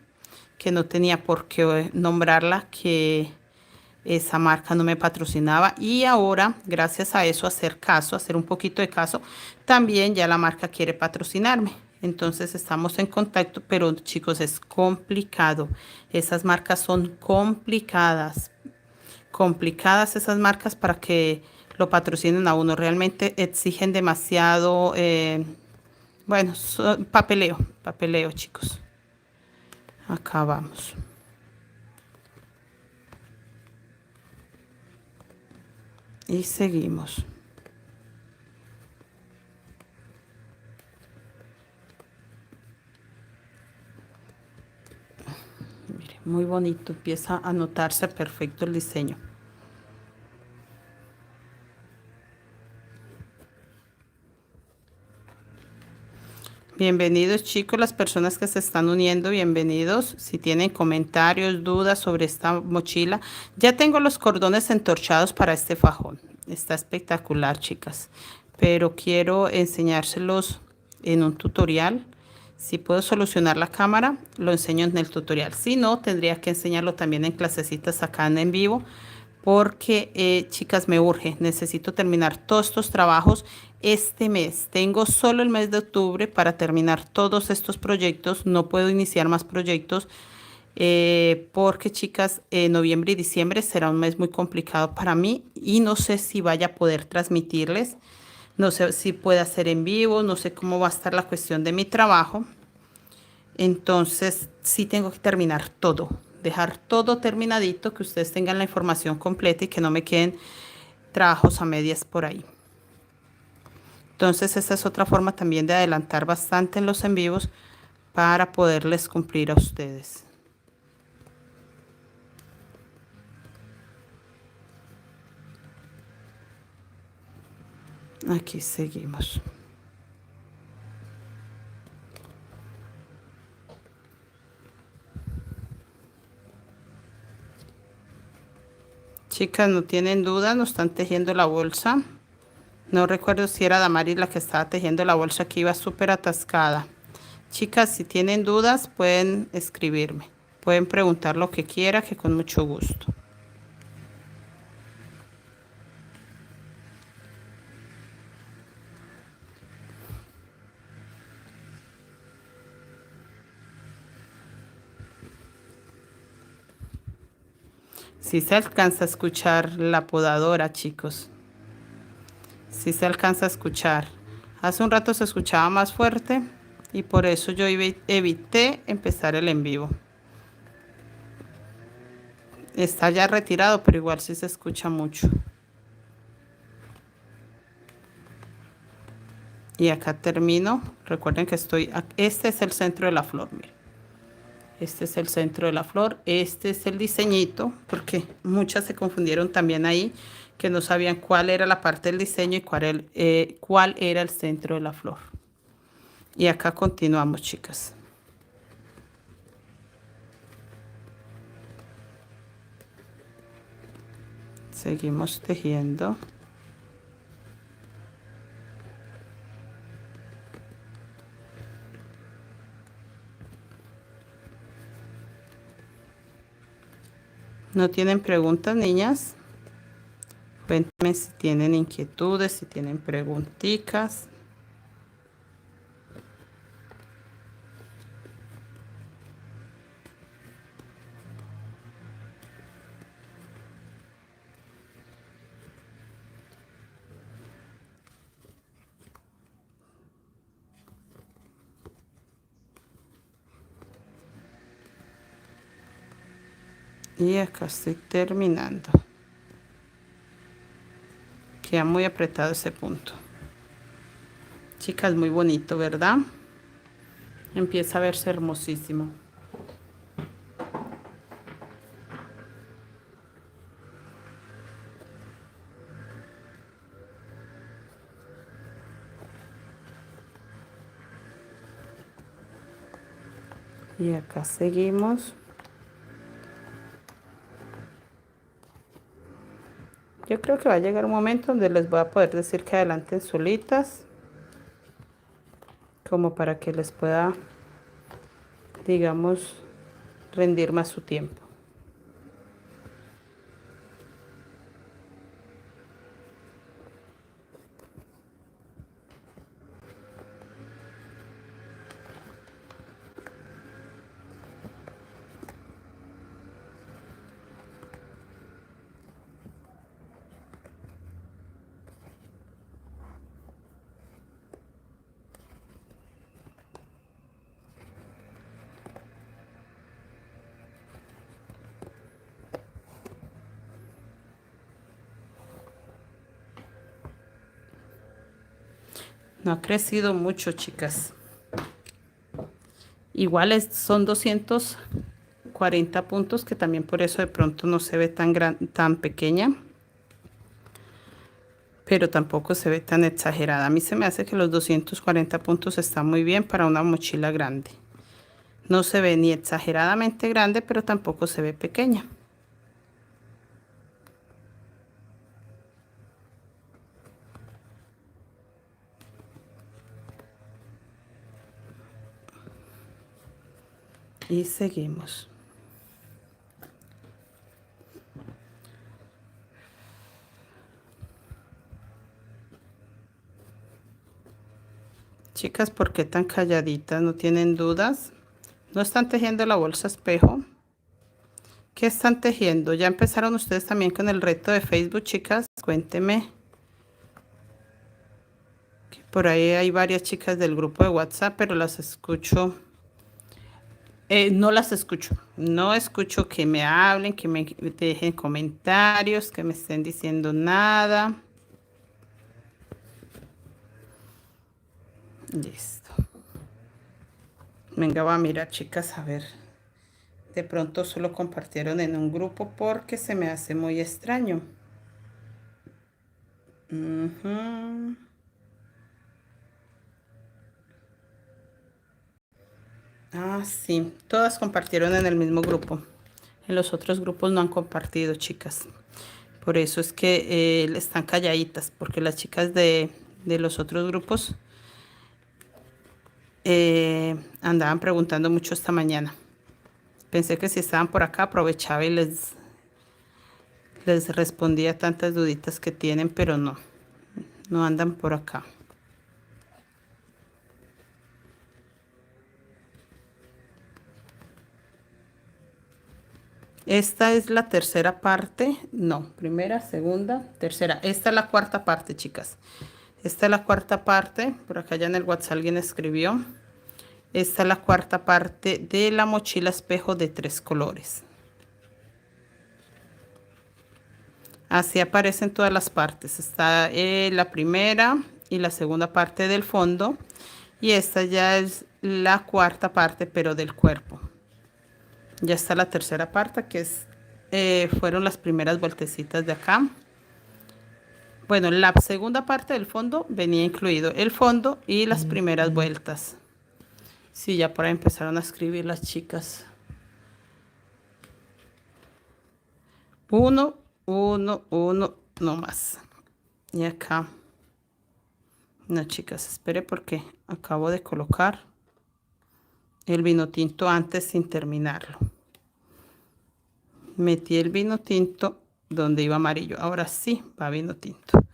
[SPEAKER 1] que no tenía por qué nombrarla, que esa marca no me patrocinaba y ahora gracias a eso hacer un poquito de caso, también ya la marca quiere patrocinarme. Entonces estamos en contacto, pero chicos es complicado, esas marcas son complicadas esas marcas para que lo patrocinen a uno, realmente exigen demasiado, bueno, papeleo, chicos. Acá vamos. Y seguimos. Mire, muy bonito, empieza a notarse perfecto el diseño. Bienvenidos, chicos, las personas que se están uniendo, bienvenidos. Si tienen comentarios, dudas sobre esta mochila, ya tengo los cordones entorchados para este fajón. Está espectacular, chicas, pero quiero enseñárselos en un tutorial. Si puedo solucionar la cámara, lo enseño en el tutorial. Si no, tendría que enseñarlo también en clasecitas acá en vivo, porque chicas, me urge, necesito terminar todos estos trabajos este mes. Tengo solo el mes de octubre para terminar todos estos proyectos, no puedo iniciar más proyectos porque chicas, noviembre y diciembre será un mes muy complicado para mí y no sé si vaya a poder transmitirles No sé si puede hacer en vivo, no sé cómo va a estar la cuestión de mi trabajo. Entonces, sí tengo que terminar todo, dejar todo terminadito, que ustedes tengan la información completa y que no me queden trabajos a medias por ahí. Entonces, esta es otra forma también de adelantar bastante en los en vivos para poderles cumplir a ustedes. Aquí seguimos. Chicas, no tienen duda, no están tejiendo la bolsa. No recuerdo si era Damaris la que estaba tejiendo la bolsa, que iba súper atascada. Chicas, si tienen dudas, pueden escribirme. Pueden preguntar lo que quiera, que con mucho gusto. Si se alcanza a escuchar la podadora, chicos. Si se alcanza a escuchar. Hace un rato se escuchaba más fuerte y por eso yo evité empezar el en vivo. Está ya retirado, pero igual sí se escucha mucho. Y acá termino. Recuerden que este es el centro de la flor, miren. Este es el centro de la flor. Este es el diseñito, porque muchas se confundieron también ahí, que no sabían cuál era la parte del diseño y cuál era el centro de la flor. Y acá continuamos, chicas. Seguimos tejiendo. ¿No tienen preguntas, niñas? Cuéntenme si tienen inquietudes, si tienen preguntitas. Y acá estoy terminando. Queda muy apretado ese punto. Chicas, muy bonito, ¿verdad? Empieza a verse hermosísimo. Y acá seguimos. Yo creo que va a llegar un momento donde les voy a poder decir que adelanten solitas, como para que les pueda, digamos, rendir más su tiempo. No ha crecido mucho, chicas. Igual son 240 puntos, que también por eso de pronto no se ve tan pequeña. Pero tampoco se ve tan exagerada. A mí se me hace que los 240 puntos están muy bien para una mochila grande. No se ve ni exageradamente grande, pero tampoco se ve pequeña. Y seguimos. Chicas, ¿por qué tan calladitas? ¿No tienen dudas? ¿No están tejiendo la bolsa espejo? ¿Qué están tejiendo? ¿Ya empezaron ustedes también con el reto de Facebook, chicas? Cuénteme. Por ahí hay varias chicas del grupo de WhatsApp, pero las escucho. No las escucho. No escucho que me hablen, que me dejen comentarios, que me estén diciendo nada. Listo. Venga, voy a mirar, chicas, a ver. De pronto solo compartieron en un grupo porque se me hace muy extraño. Ujú. Ah, sí. Todas compartieron en el mismo grupo. En los otros grupos no han compartido, chicas. Por eso es que están calladitas, porque las chicas de los otros grupos andaban preguntando mucho esta mañana. Pensé que si estaban por acá aprovechaba y les respondía tantas duditas que tienen, pero no, no andan por acá. Esta es la tercera parte, no, primera, segunda, tercera. Esta es la cuarta parte, chicas. Esta es la cuarta parte, por acá ya en el WhatsApp alguien escribió. Esta es la cuarta parte de la mochila espejo de 3 colores. Así aparecen todas las partes. Está la primera y la segunda parte del fondo. Y esta ya es la cuarta parte, pero del cuerpo. Ya está la tercera parte, que fueron las primeras vueltecitas de acá. Bueno, la segunda parte del fondo venía incluido el fondo y las primeras vueltas. Sí, ya por ahí empezaron a escribir las chicas. Uno, no más. Y acá. No, chicas, espere porque acabo de colocar el vino tinto antes sin terminarlo. Metí el vino tinto donde iba amarillo. Ahora sí va vino tinto.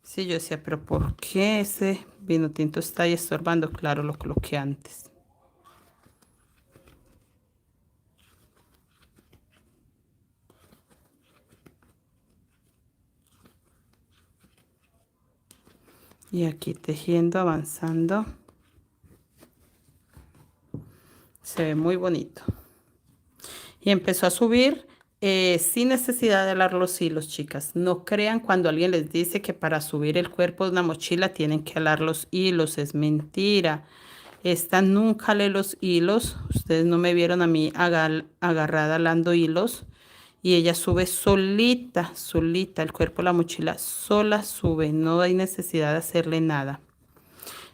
[SPEAKER 1] Sí, yo decía, pero ¿por qué ese vino tinto está ahí estorbando? Claro, lo coloqué antes. Y aquí tejiendo, avanzando. Se ve muy bonito. Y empezó a subir sin necesidad de alar los hilos, chicas. No crean cuando alguien les dice que para subir el cuerpo de una mochila tienen que alar los hilos. Es mentira. Esta nunca alé los hilos. Ustedes no me vieron a mí agarrada alando hilos. Y ella sube solita, solita. El cuerpo de la mochila sola sube. No hay necesidad de hacerle nada.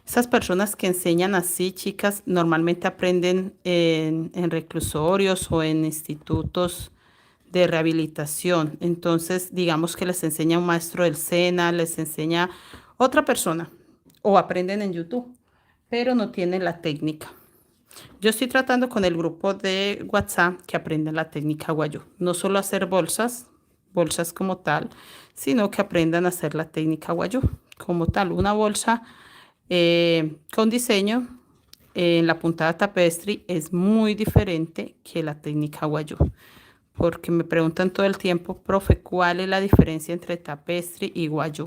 [SPEAKER 1] Esas personas que enseñan así, chicas, normalmente aprenden en reclusorios o en institutos de rehabilitación. Entonces, digamos que les enseña un maestro del SENA, les enseña otra persona o aprenden en YouTube, pero no tienen la técnica. Yo estoy tratando con el grupo de WhatsApp que aprenden la técnica Guayú. No solo hacer bolsas, bolsas como tal, sino que aprendan a hacer la técnica Guayú como tal. Una bolsa con diseño en la puntada tapestry es muy diferente que la técnica Guayú. Porque me preguntan todo el tiempo, profe, ¿cuál es la diferencia entre tapestry y Guayú?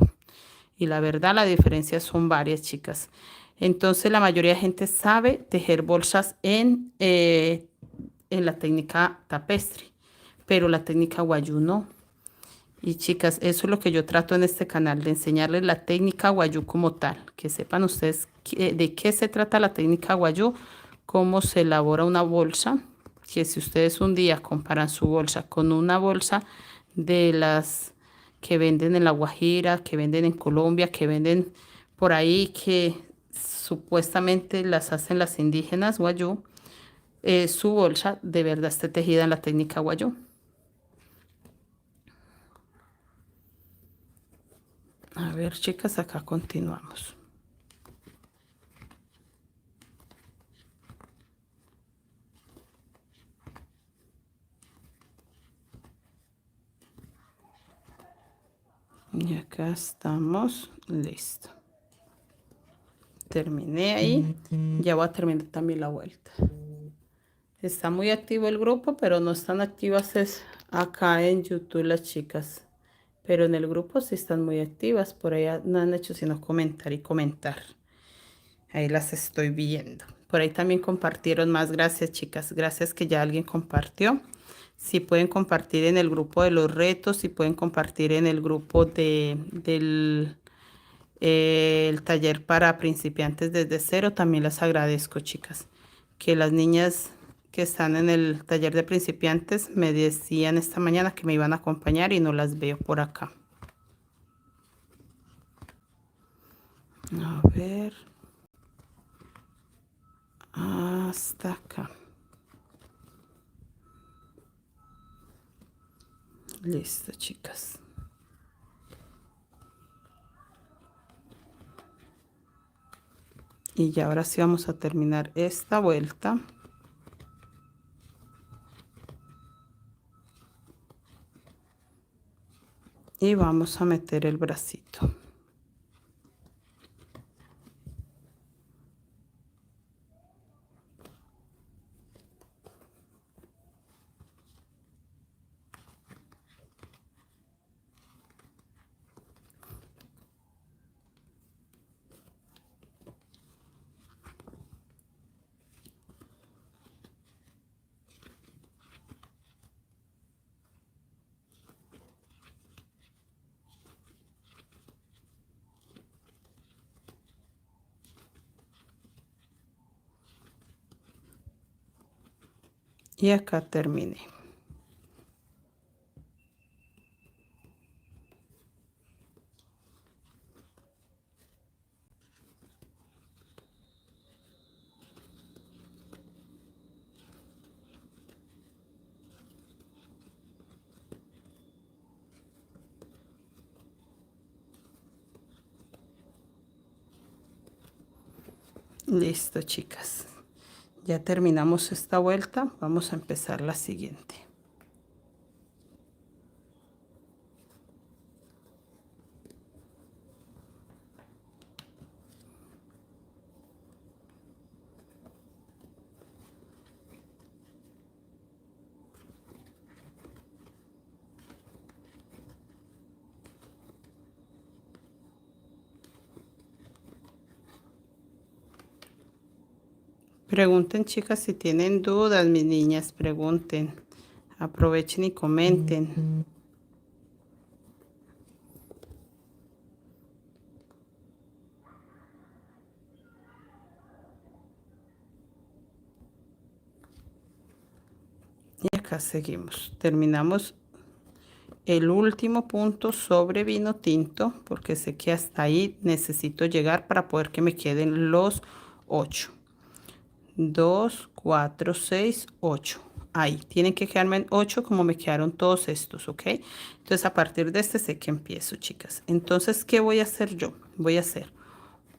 [SPEAKER 1] Y la verdad, la diferencia son varias, chicas. Entonces, la mayoría de gente sabe tejer bolsas en la técnica tapestry, pero la técnica Guayú no. Y chicas, eso es lo que yo trato en este canal, de enseñarles la técnica Guayú como tal, que sepan ustedes de qué se trata la técnica Guayú, cómo se elabora una bolsa, que si ustedes un día comparan su bolsa con una bolsa de las que venden en La Guajira, que venden en Colombia, que venden por ahí, que supuestamente las hacen las indígenas Guayú, su bolsa de verdad está tejida en la técnica Guayú. A ver, chicas, acá continuamos. Y acá estamos, listo. Terminé ahí, ya voy a terminar también la vuelta. Está muy activo el grupo, pero no están activas acá en YouTube las chicas. Pero en el grupo sí están muy activas, por allá no han hecho sino comentar y comentar. Ahí las estoy viendo. Por ahí también compartieron más. Gracias, chicas. Gracias que ya alguien compartió. Si pueden compartir en el grupo de los retos, si pueden compartir en el grupo del el taller para principiantes desde cero, también las agradezco, chicas. Que las niñas que están en el taller de principiantes me decían esta mañana que me iban a acompañar y no las veo por acá. A ver. Hasta acá. Listo, chicas. Y ya ahora sí vamos a terminar esta vuelta. Y vamos a meter el bracito. Y acá terminé. Listo, chicas. Ya terminamos esta vuelta. Vamos a empezar la siguiente. Pregunten, chicas, si tienen dudas, mis niñas, pregunten. Aprovechen y comenten. Y acá seguimos. Terminamos el último punto sobre vino tinto, porque sé que hasta ahí necesito llegar para poder que me queden los 8. 2, 4, 6, 8. Ahí, tienen que quedarme en 8 como me quedaron todos estos, ¿ok? Entonces, a partir de este sé que empiezo, chicas. Entonces, ¿qué voy a hacer yo? Voy a hacer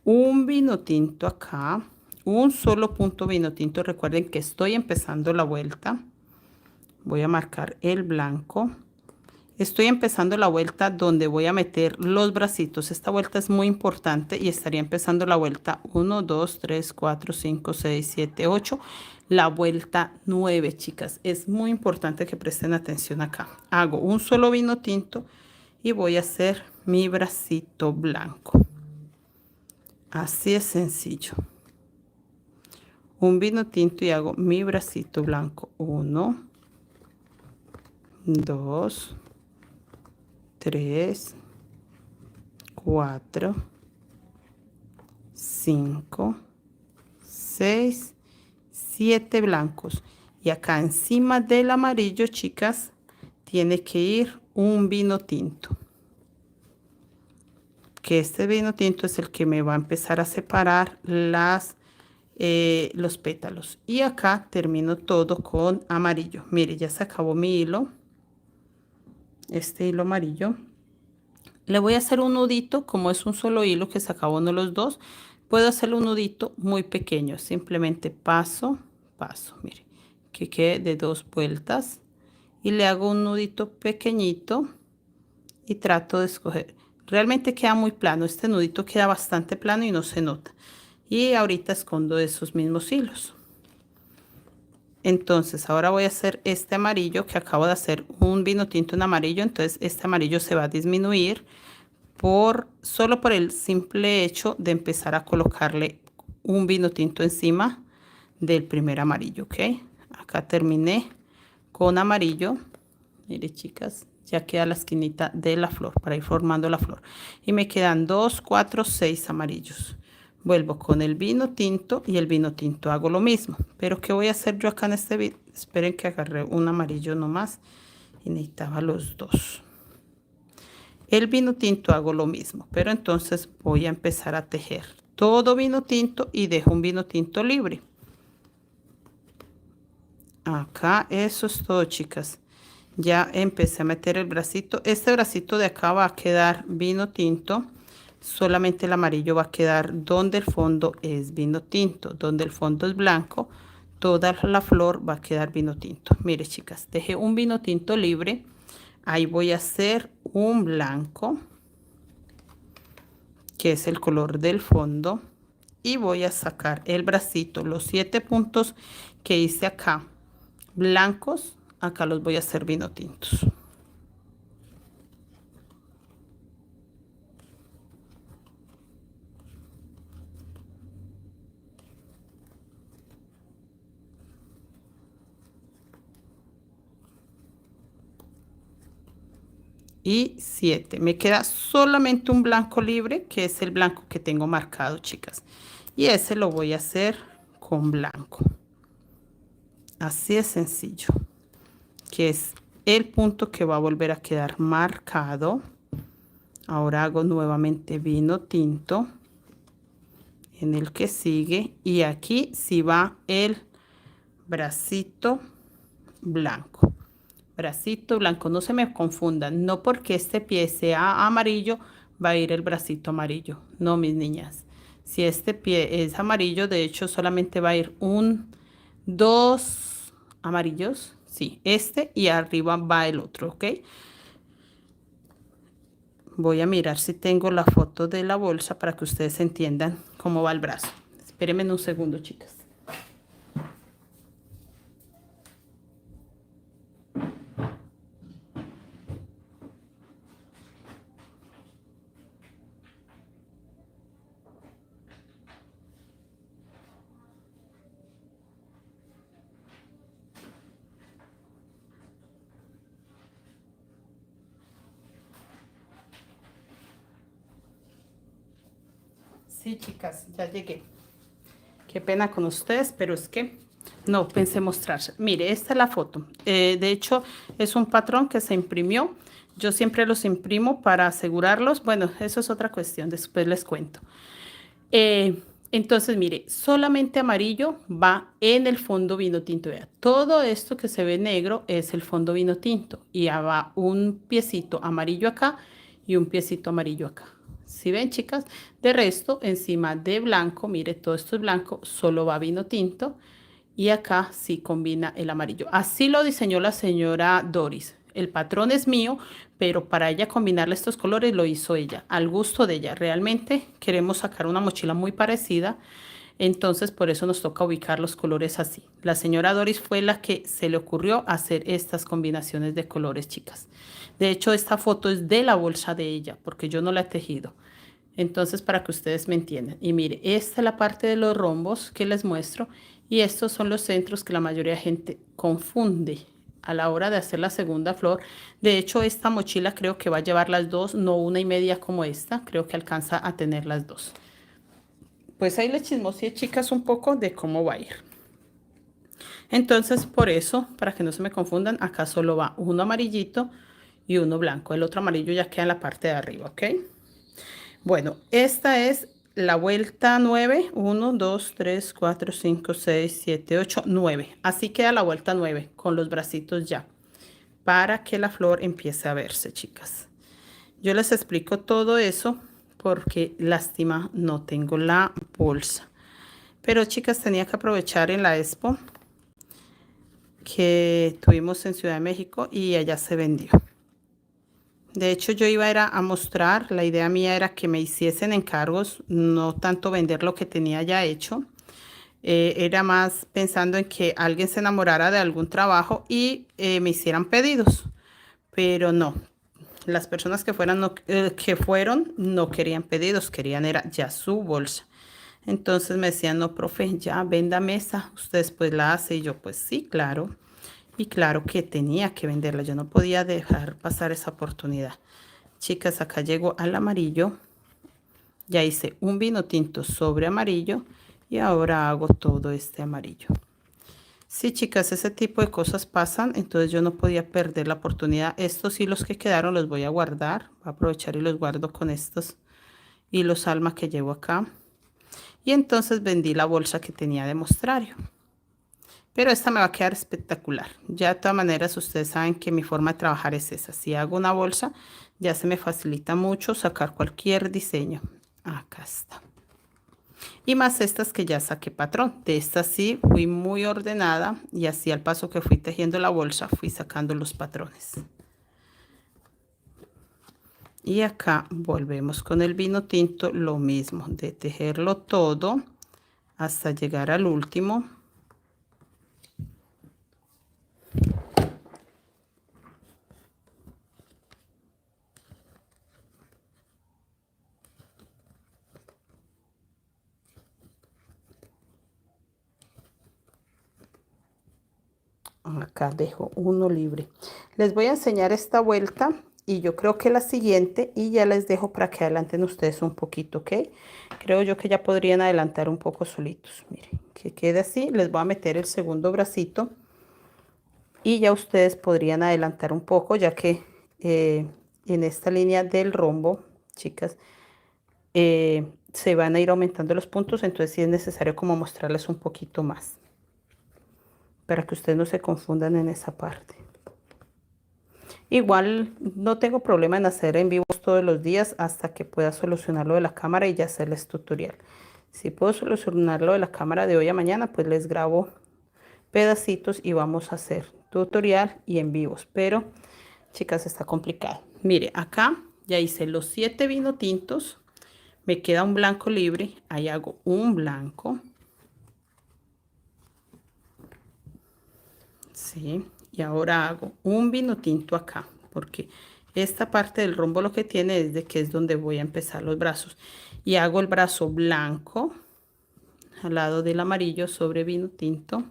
[SPEAKER 1] un vino tinto acá, un solo punto vino tinto. Recuerden que estoy empezando la vuelta. Voy a marcar el blanco. Estoy empezando la vuelta donde voy a meter los bracitos. Esta vuelta es muy importante y estaría empezando la vuelta 1, 2, 3, 4, 5, 6, 7, 8. La vuelta 9, chicas. Es muy importante que presten atención acá. Hago un solo vino tinto y voy a hacer mi bracito blanco. Así es sencillo. Un vino tinto y hago mi bracito blanco. 1, 2, 3, 4, 5, 6, 7 blancos. Y acá encima del amarillo, chicas, tiene que ir un vino tinto. Que este vino tinto es el que me va a empezar a separar los pétalos. Y acá termino todo con amarillo. Mire, ya se acabó mi hilo. Este hilo amarillo. Le voy a hacer un nudito, como es un solo hilo que se acabó uno de los dos, puedo hacer un nudito muy pequeño, simplemente paso, paso, mire, que quede de 2 vueltas y le hago un nudito pequeñito y trato de escoger. Realmente queda muy plano, este nudito queda bastante plano y no se nota. Y ahorita escondo esos mismos hilos. Entonces ahora voy a hacer este amarillo que acabo de hacer un vino tinto en amarillo. Entonces este amarillo se va a disminuir solo por el simple hecho de empezar a colocarle un vino tinto encima del primer amarillo, ¿ok? Acá terminé con amarillo. Mire, chicas, ya queda la esquinita de la flor para ir formando la flor. Y me quedan 2, 4, 6 amarillos. Vuelvo con el vino tinto y el vino tinto hago lo mismo. Pero ¿qué voy a hacer yo acá en este video? Esperen que agarré un amarillo nomás y necesitaba los dos. El vino tinto hago lo mismo, pero entonces voy a empezar a tejer todo vino tinto y dejo un vino tinto libre. Acá, eso es todo, chicas. Ya empecé a meter el bracito. Este bracito de acá va a quedar vino tinto. Solamente el amarillo va a quedar donde el fondo es vino tinto. Donde el fondo es blanco, toda la flor va a quedar vino tinto. Mire, chicas, dejé un vino tinto libre. Ahí voy a hacer un blanco, que es el color del fondo. Y voy a sacar el bracito, los 7 puntos que hice acá blancos, acá los voy a hacer vino tintos. Y 7, me queda solamente un blanco libre, que es el blanco que tengo marcado, chicas, y ese lo voy a hacer con blanco. Así es sencillo, que es el punto que va a volver a quedar marcado. Ahora hago nuevamente vino tinto en el que sigue, y aquí sí va el bracito blanco. Bracito blanco, no se me confundan, no porque este pie sea amarillo va a ir el bracito amarillo, no, mis niñas. Si este pie es amarillo, de hecho solamente va a ir dos amarillos, sí, este, y arriba va el otro, ¿ok? Voy a mirar si tengo la foto de la bolsa para que ustedes entiendan cómo va el brazo. Espérenme un segundo, chicas. Sí, chicas, ya llegué. Qué pena con ustedes, pero es que no pensé mostrarse. Mire, esta es la foto. De hecho, es un patrón que se imprimió. Yo siempre los imprimo para asegurarlos. Bueno, eso es otra cuestión, después les cuento. Entonces, mire, solamente amarillo va en el fondo vino tinto. Vea, todo esto que se ve negro es el fondo vino tinto. Y ya va un piecito amarillo acá y un piecito amarillo acá. ¿Sí ven, chicas? De resto, encima de blanco, mire, todo esto es blanco, solo va vino tinto. Y acá sí combina el amarillo. Así lo diseñó la señora Doris. El patrón es mío, pero para ella combinarle estos colores lo hizo ella, al gusto de ella. Realmente queremos sacar una mochila muy parecida, entonces por eso nos toca ubicar los colores así. La señora Doris fue la que se le ocurrió hacer estas combinaciones de colores, chicas. De hecho, esta foto es de la bolsa de ella, porque yo no la he tejido. Entonces, para que ustedes me entiendan. Y mire, esta es la parte de los rombos que les muestro. Y estos son los centros que la mayoría de gente confunde a la hora de hacer la segunda flor. De hecho, esta mochila creo que va a llevar las dos, no una y media como esta. Creo que alcanza a tener las dos. Pues ahí les chismoseé, chicas, un poco de cómo va a ir. Entonces, por eso, para que no se me confundan, acá solo va uno amarillito y uno blanco. El otro amarillo ya queda en la parte de arriba, ¿ok? Bueno, esta es la vuelta 9. 1, 2, 3, 4, 5, 6, 7, 8, 9. Así queda la vuelta 9 con los bracitos ya. Para que la flor empiece a verse, chicas. Yo les explico todo eso porque lástima no tengo la bolsa. Pero, chicas, tenía que aprovechar en la expo que tuvimos en Ciudad de México y allá se vendió. De hecho, yo iba a mostrar, la idea mía era que me hiciesen encargos, no tanto vender lo que tenía ya hecho. Era más pensando en que alguien se enamorara de algún trabajo y me hicieran pedidos. Pero no, las personas que fueron no querían pedidos, querían era ya su bolsa. Entonces me decían, no, profe, ya venda mesa, usted después la hace. Y yo, pues sí, claro. Y claro que tenía que venderla, yo no podía dejar pasar esa oportunidad. Chicas, acá llego al amarillo. Ya hice un vino tinto sobre amarillo y ahora hago todo este amarillo. Sí, chicas, ese tipo de cosas pasan, entonces yo no podía perder la oportunidad. Estos hilos que quedaron los voy a guardar, voy a aprovechar y los guardo con estos hilos alma que llevo acá. Y entonces vendí la bolsa que tenía de mostrario. Pero esta me va a quedar espectacular. Ya de todas maneras ustedes saben que mi forma de trabajar es esa. Si hago una bolsa, ya se me facilita mucho sacar cualquier diseño. Acá está. Y más estas que ya saqué patrón. De estas sí fui muy ordenada y así al paso que fui tejiendo la bolsa fui sacando los patrones. Y acá volvemos con el vino tinto, lo mismo, de tejerlo todo hasta llegar al último. Acá dejo uno libre. Les voy a enseñar esta vuelta y yo creo que la siguiente y ya les dejo para que adelanten ustedes un poquito, ¿ok? Creo yo que ya podrían adelantar un poco solitos. Miren, que quede así. Les voy a meter el segundo bracito y ya ustedes podrían adelantar un poco ya que en esta línea del rombo, chicas, se van a ir aumentando los puntos, entonces sí es necesario como mostrarles un poquito más para que ustedes no se confundan en esa parte. Igual no tengo problema en hacer en vivos todos los días hasta que pueda solucionar lo de la cámara y ya hacerles tutorial. Si puedo solucionar lo de la cámara de hoy a mañana, pues les grabo pedacitos y vamos a hacer tutorial y en vivos. Pero, chicas, está complicado. Mire, acá ya hice los 7 vino tintos. Me queda un blanco libre. Ahí hago un blanco. Sí, y ahora hago un vino tinto acá, porque esta parte del rombo lo que tiene es de que es donde voy a empezar los brazos. Y hago el brazo blanco al lado del amarillo sobre vino tinto.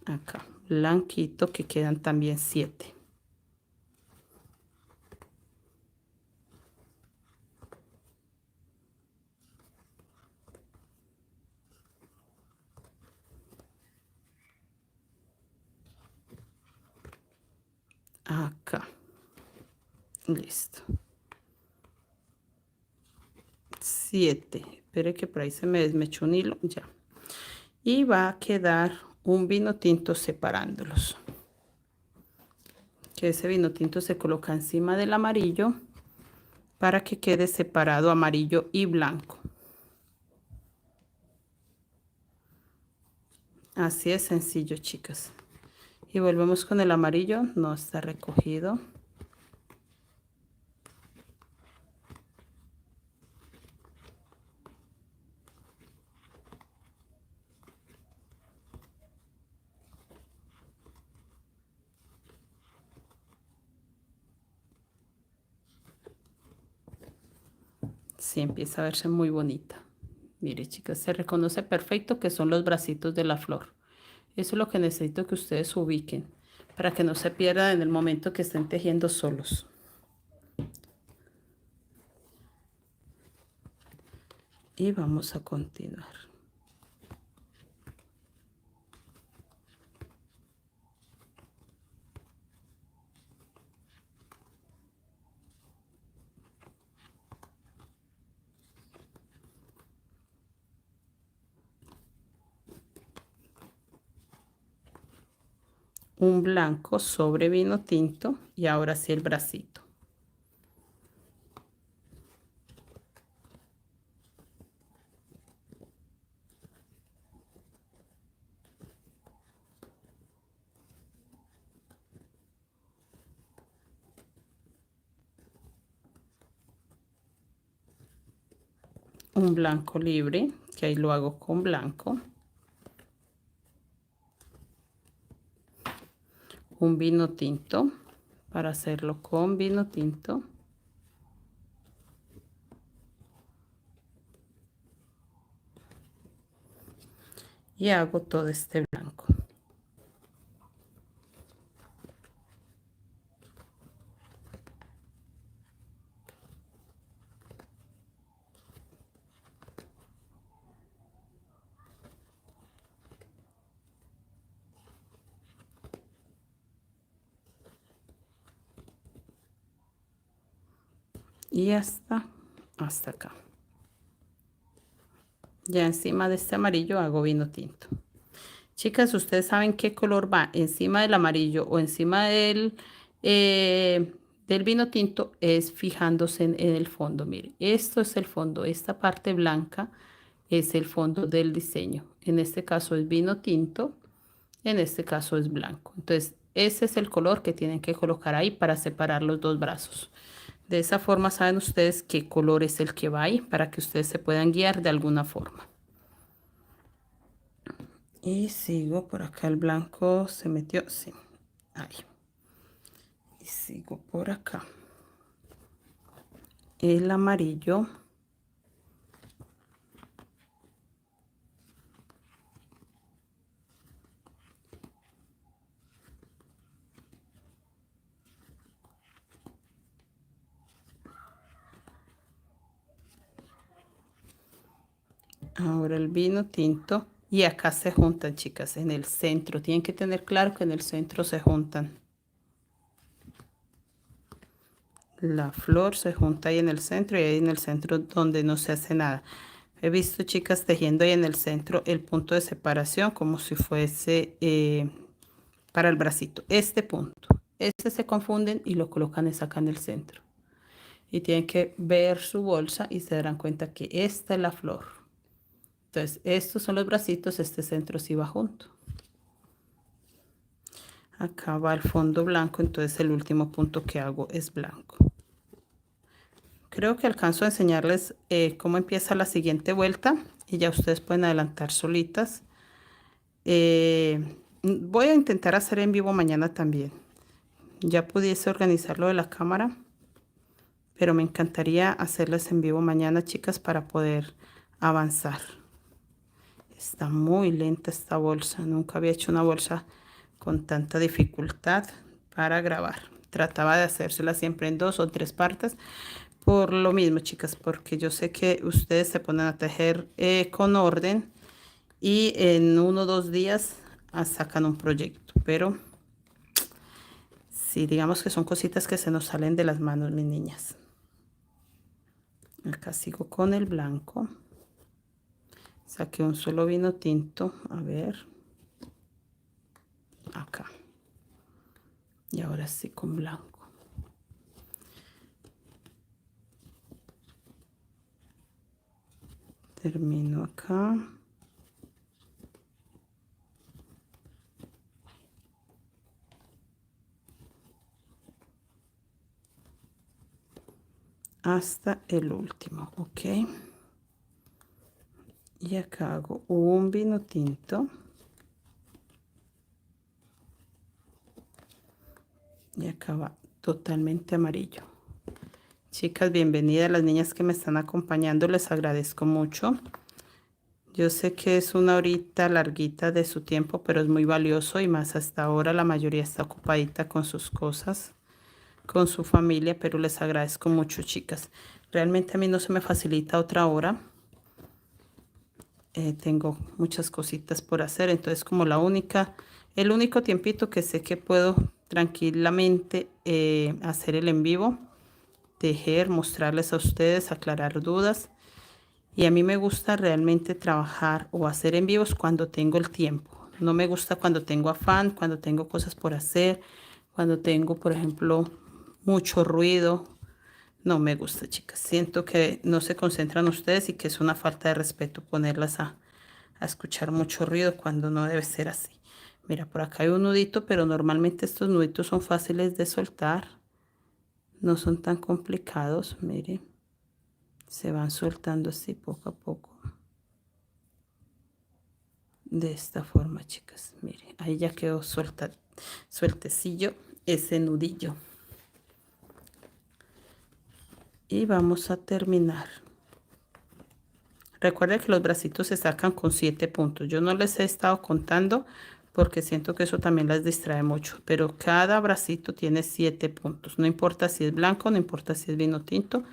[SPEAKER 1] Acá, blanquito, que quedan también 7. Acá, listo. 7. Espere que por ahí se me desmechó un hilo, ya. Y va a quedar un vino tinto separándolos. Que ese vino tinto se coloca encima del amarillo para que quede separado amarillo y blanco. Así es sencillo, chicas. Y volvemos con el amarillo, no está recogido. Sí, empieza a verse muy bonita. Mire, chicas, se reconoce perfecto que son los bracitos de la flor. Eso es lo que necesito que ustedes ubiquen para que no se pierdan en el momento que estén tejiendo solos. Y vamos a continuar. Un blanco sobre vino tinto y ahora sí el bracito. Un blanco libre, que ahí lo hago con blanco. Un vino tinto para hacerlo con vino tinto. y hago todo este blanco. Y hasta acá. Ya encima de este amarillo hago vino tinto. Chicas, ustedes saben qué color va encima del amarillo o encima del vino tinto, es fijándose en el fondo. Mire, esto es el fondo, esta parte blanca es el fondo del diseño. En este caso es vino tinto, en este caso es blanco. Entonces, ese es el color que tienen que colocar ahí para separar los dos brazos. De esa forma saben ustedes qué color es el que va ahí para que ustedes se puedan guiar de alguna forma. Y sigo por acá, el blanco se metió, sí, ahí. Y sigo por acá. El amarillo. Ahora el vino tinto. Y acá se juntan, chicas, en el centro. Tienen que tener claro que en el centro se juntan. La flor se junta ahí en el centro y ahí en el centro donde no se hace nada. He visto chicas tejiendo ahí en el centro el punto de separación como si fuese para el bracito. Este punto. Este se confunden y lo colocan es acá en el centro. Y tienen que ver su bolsa y se darán cuenta que esta es la flor. Entonces, estos son los bracitos, este centro sí va junto. Acá va el fondo blanco, entonces el último punto que hago es blanco. Creo que alcanzo a enseñarles cómo empieza la siguiente vuelta y ya ustedes pueden adelantar solitas. Voy a intentar hacer en vivo mañana también. Ya pudiese organizar lo de la cámara, pero me encantaría hacerles en vivo mañana, chicas, para poder avanzar. Está muy lenta esta bolsa. Nunca había hecho una bolsa con tanta dificultad para grabar. Trataba de hacérsela siempre en 2 o 3 partes. Por lo mismo, chicas, porque yo sé que ustedes se ponen a tejer con orden y en 1 o 2 días sacan un proyecto. Pero sí, digamos que son cositas que se nos salen de las manos, mis niñas. Acá sigo con el blanco. Saqué un solo vino tinto. A ver. Acá. Y ahora sí con blanco. Termino acá. Hasta el último, ok. Y acá hago un vino tinto. Y acá va totalmente amarillo. Chicas, bienvenidas, las niñas que me están acompañando, les agradezco mucho. Yo sé que es una horita larguita de su tiempo, pero es muy valioso y más hasta ahora la mayoría está ocupadita con sus cosas, con su familia, pero les agradezco mucho, chicas. Realmente a mí no se me facilita otra hora. Tengo muchas cositas por hacer, entonces como el único tiempito que sé que puedo tranquilamente hacer el en vivo, tejer, mostrarles a ustedes, aclarar dudas. Y a mí me gusta realmente trabajar o hacer en vivos cuando tengo el tiempo. No me gusta cuando tengo afán, cuando tengo cosas por hacer, cuando tengo, por ejemplo, mucho ruido. No me gusta, chicas. Siento que no se concentran ustedes y que es una falta de respeto ponerlas a escuchar mucho ruido cuando no debe ser así. Mira, por acá hay un nudito, pero normalmente estos nuditos son fáciles de soltar. No son tan complicados, mire. Se van soltando así poco a poco. De esta forma, chicas. Mire, ahí ya quedó sueltecillo ese nudillo. Y vamos a terminar Recuerden que los bracitos se sacan con 7 puntos. Yo no les he estado contando porque siento que eso también las distrae mucho, pero cada bracito tiene 7 puntos. No importa si es blanco, no importa si es vino tinto,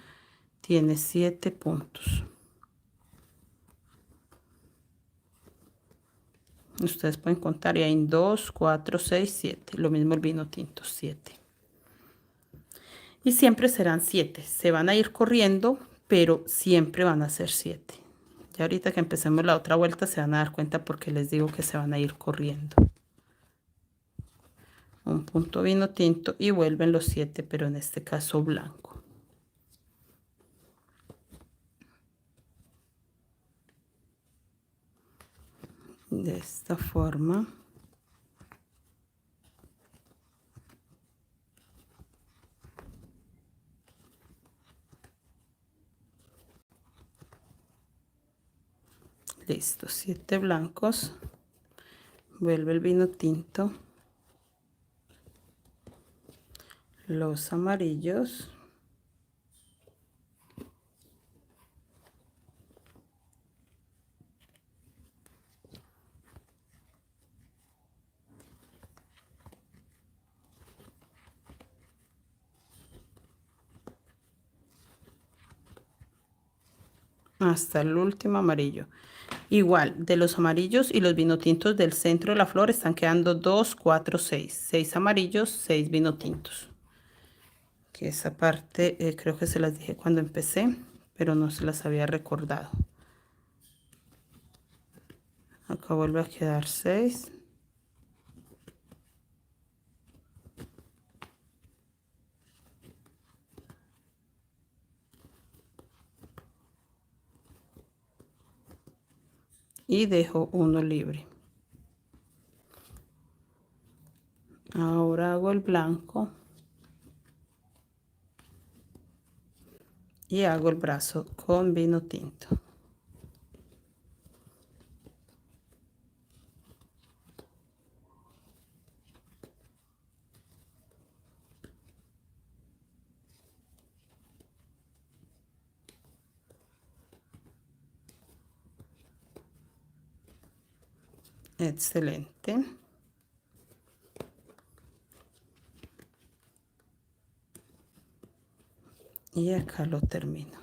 [SPEAKER 1] tiene 7 puntos. Ustedes pueden contar y hay 2, 4, 6, 7. Lo mismo el vino tinto, 7. Y siempre serán 7. Se van a ir corriendo, pero siempre van a ser 7. Ya ahorita que empecemos la otra vuelta se van a dar cuenta porque les digo que se van a ir corriendo. Un punto vino tinto y vuelven los 7, pero en este caso blanco. De esta forma. Listo, 7 blancos. Vuelve el vino tinto. Los amarillos. Hasta el último amarillo. Igual, de los amarillos y los vino tintos del centro de la flor están quedando 2, 4, 6. 6 amarillos, 6 vino tintos. Que esa parte creo que se las dije cuando empecé, pero no se las había recordado. Acá vuelve a quedar 6. Y dejo uno libre. Ahora hago el blanco. Y hago el brazo con vino tinto. Excelente. Y acá lo termino.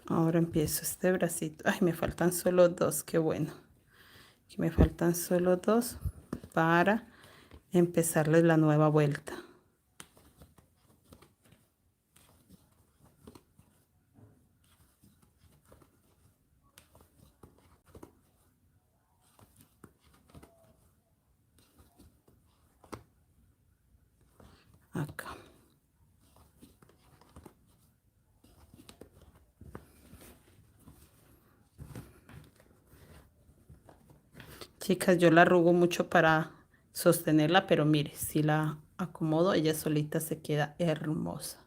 [SPEAKER 1] Ahora empiezo este bracito. Ay, me faltan solo 2, qué bueno. Aquí me faltan solo 2 para empezarles la nueva vuelta. Acá. Chicas, yo la arrugo mucho para sostenerla, pero mire, si la acomodo, ella solita se queda hermosa.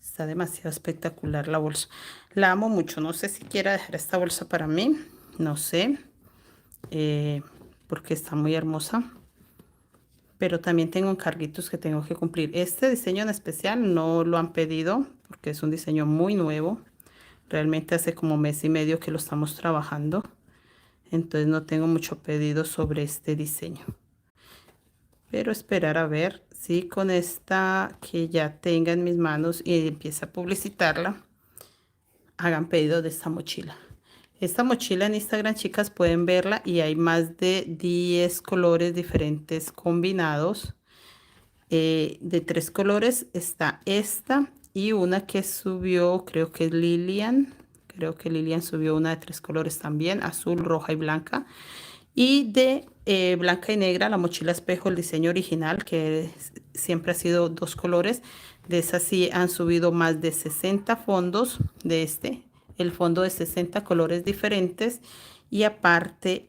[SPEAKER 1] Está demasiado espectacular la bolsa. La amo mucho. No sé si quiera dejar esta bolsa para mí. No sé. Porque está muy hermosa. Pero también tengo encarguitos que tengo que cumplir. Este diseño en especial no lo han pedido porque es un diseño muy nuevo. Realmente hace como mes y medio que lo estamos trabajando. Entonces no tengo mucho pedido sobre este diseño. Pero esperar a ver si con esta que ya tenga en mis manos y empiece a publicitarla, hagan pedido de esta mochila. Esta mochila en Instagram, chicas, pueden verla y hay más de 10 colores diferentes combinados. De 3 colores está esta y una que subió, creo que es Lilian. Creo que Lilian subió una de 3 colores también, azul, roja y blanca. Y de blanca y negra, la mochila espejo, el diseño original, que siempre ha sido 2 colores. De esa sí han subido más de 60 fondos de este. El fondo de 60 colores diferentes. Y aparte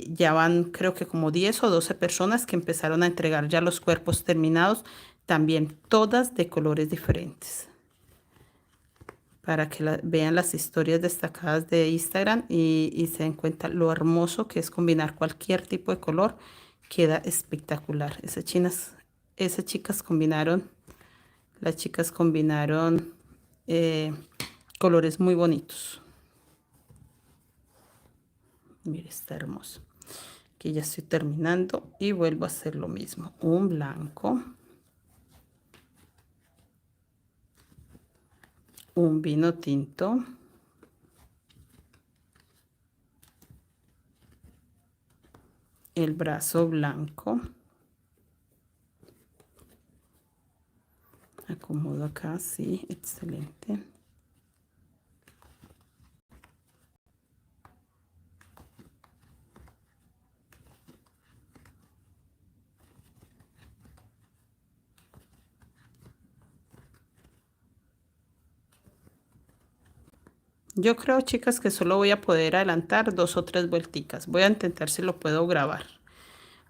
[SPEAKER 1] ya van creo que como 10 o 12 personas que empezaron a entregar ya los cuerpos terminados. También todas de colores diferentes para que vean las historias destacadas de Instagram y se den cuenta lo hermoso que es combinar cualquier tipo de color. Queda espectacular. Esas chicas combinaron Las chicas combinaron colores muy bonitos. Mire, está hermoso. Aquí ya estoy terminando y vuelvo a hacer lo mismo. Un blanco. Un vino tinto. El brazo blanco. Acomodo acá, sí, excelente. Yo creo, chicas, que solo voy a poder adelantar 2 o 3 vuelticas. Voy a intentar si lo puedo grabar.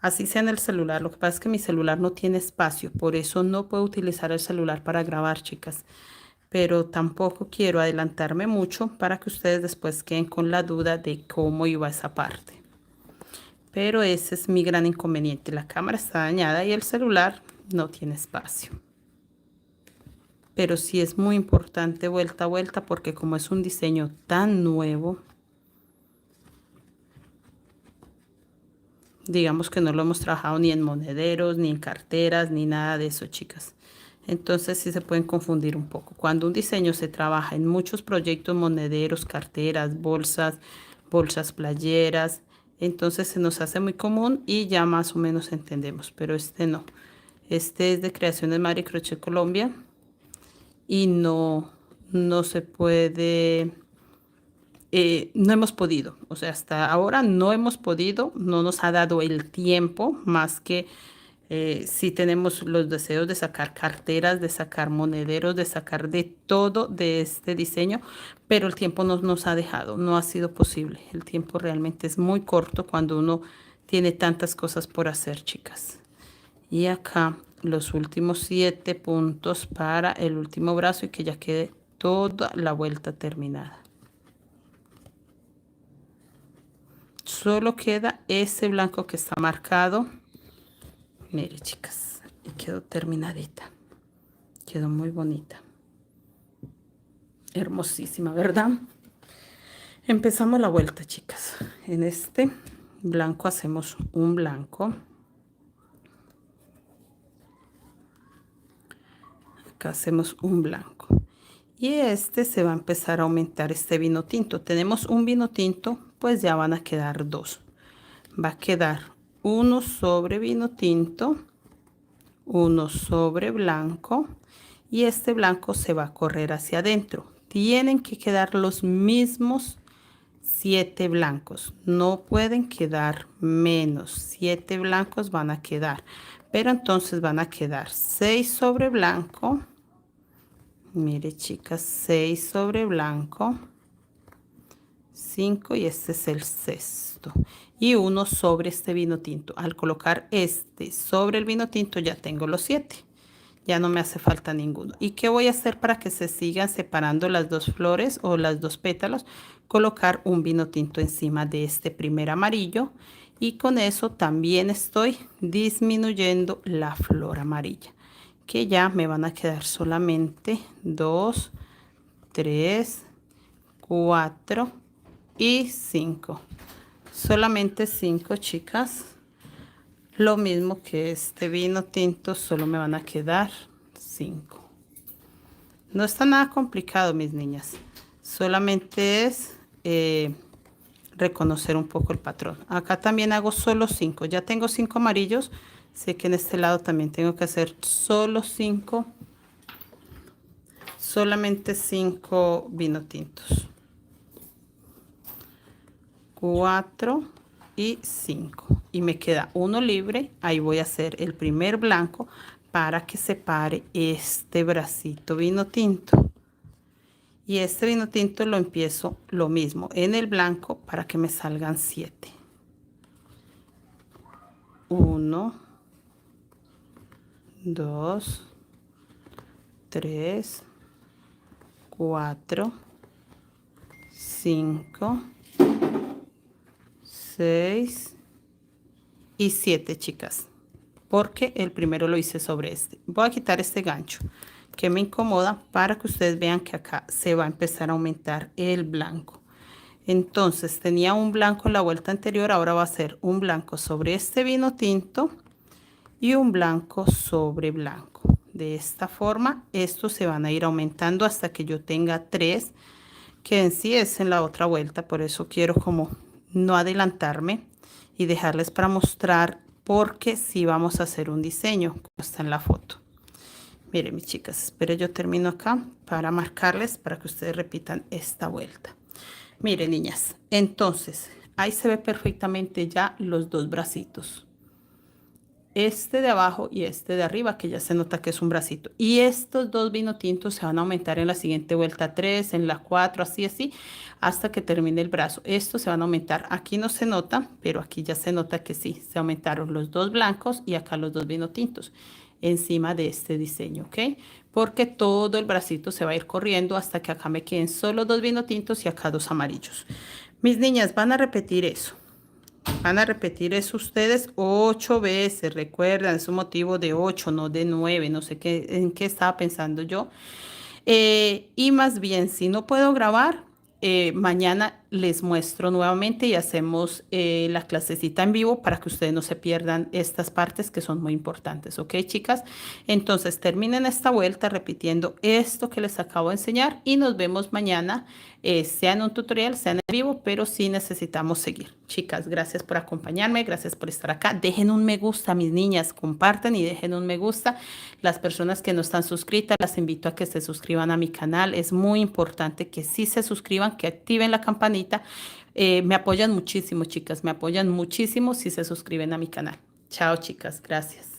[SPEAKER 1] Así sea en el celular. Lo que pasa es que mi celular no tiene espacio. Por eso no puedo utilizar el celular para grabar, chicas. Pero tampoco quiero adelantarme mucho para que ustedes después queden con la duda de cómo iba esa parte. Pero ese es mi gran inconveniente. La cámara está dañada y el celular no tiene espacio. Pero sí es muy importante vuelta a vuelta porque como es un diseño tan nuevo, digamos que no lo hemos trabajado ni en monederos, ni en carteras, ni nada de eso, chicas. Entonces sí se pueden confundir un poco. Cuando un diseño se trabaja en muchos proyectos, monederos, carteras, bolsas, bolsas playeras, entonces se nos hace muy común y ya más o menos entendemos, pero este no. Este es de Creaciones Mari Crochet Colombia y no se puede, no hemos podido, o sea, hasta ahora no hemos podido, no nos ha dado el tiempo, más que sí tenemos los deseos de sacar carteras, de sacar monederos, de sacar de todo de este diseño, pero el tiempo no nos ha dejado, no ha sido posible. El tiempo realmente es muy corto cuando uno tiene tantas cosas por hacer, chicas. Y acá los últimos 7 puntos para el último brazo y que ya quede toda la vuelta terminada. Solo queda ese blanco que está marcado. Mire, chicas, y quedó terminadita. Quedó muy bonita. Hermosísima, ¿verdad? Empezamos la vuelta, chicas. En este blanco hacemos un blanco. Acá hacemos un blanco. Y este se va a empezar a aumentar este vino tinto. Tenemos un vino tinto, pues ya van a quedar 2. Va a quedar uno sobre vino tinto, uno sobre blanco y este blanco se va a correr hacia adentro. Tienen que quedar los mismos 7 blancos, no pueden quedar menos. 7 blancos van a quedar, pero entonces van a quedar 6 sobre blanco. Mire, chicas, 6 sobre blanco, 5 y este es el sexto y uno sobre este vino tinto. Al colocar este sobre el vino tinto ya tengo los 7, ya no me hace falta ninguno. ¿Y qué voy a hacer para que se sigan separando las dos flores o las dos pétalos? Colocar un vino tinto encima de este primer amarillo y con eso también estoy disminuyendo la flor amarilla, que ya me van a quedar solamente 2, 3, 4 y 5. Solamente 5, chicas. Lo mismo que este vino tinto, solo me van a quedar 5. No está nada complicado, mis niñas. Solamente es reconocer un poco el patrón. Acá también hago solo 5. Ya tengo 5 amarillos. Sé que en este lado también tengo que hacer solo 5. Solamente 5 vino tintos. 4 y 5 y me queda uno libre. Ahí voy a hacer el primer blanco para que separe este bracito vino tinto y este vino tinto lo empiezo lo mismo en el blanco para que me salgan 7. 1, 2, 3, 4, 5, 6 y 7, chicas, porque el primero lo hice sobre este. Voy a quitar este gancho que me incomoda para que ustedes vean que acá se va a empezar a aumentar el blanco. Entonces tenía un blanco en la vuelta anterior, ahora va a ser un blanco sobre este vino tinto y un blanco sobre blanco. De esta forma, estos se van a ir aumentando hasta que yo tenga 3, que en sí es en la otra vuelta. Por eso quiero como no adelantarme y dejarles para mostrar, porque sí vamos a hacer un diseño, como está en la foto. Miren, mis chicas, espero yo termino acá para marcarles para que ustedes repitan esta vuelta. Miren, niñas, entonces ahí se ve perfectamente ya los dos bracitos. Este de abajo y este de arriba, que ya se nota que es un bracito. Y estos dos vino tintos se van a aumentar en la siguiente vuelta 3, en la 4, así, hasta que termine el brazo. Estos se van a aumentar. Aquí no se nota, pero aquí ya se nota que sí, se aumentaron los dos blancos y acá los dos vino tintos encima de este diseño, ¿ok? Porque todo el bracito se va a ir corriendo hasta que acá me queden solo dos vino tintos y acá dos amarillos. Mis niñas, van a repetir eso. Van a repetir eso ustedes 8 veces, recuerdan, es un motivo de 8, no de 9, no sé qué, en qué estaba pensando yo. Y más bien, si no puedo grabar, mañana les muestro nuevamente y hacemos la clasecita en vivo para que ustedes no se pierdan estas partes que son muy importantes, ¿ok, chicas? Entonces, terminen esta vuelta repitiendo esto que les acabo de enseñar y nos vemos mañana, sea en un tutorial, sea en vivo, pero sí necesitamos seguir. Chicas, gracias por acompañarme, gracias por estar acá. Dejen un me gusta, mis niñas, compartan y dejen un me gusta. Las personas que no están suscritas, las invito a que se suscriban a mi canal. Es muy importante que sí se suscriban, que activen la campanita. Me apoyan muchísimo, chicas, me apoyan muchísimo si se suscriben a mi canal. Chao, chicas, gracias.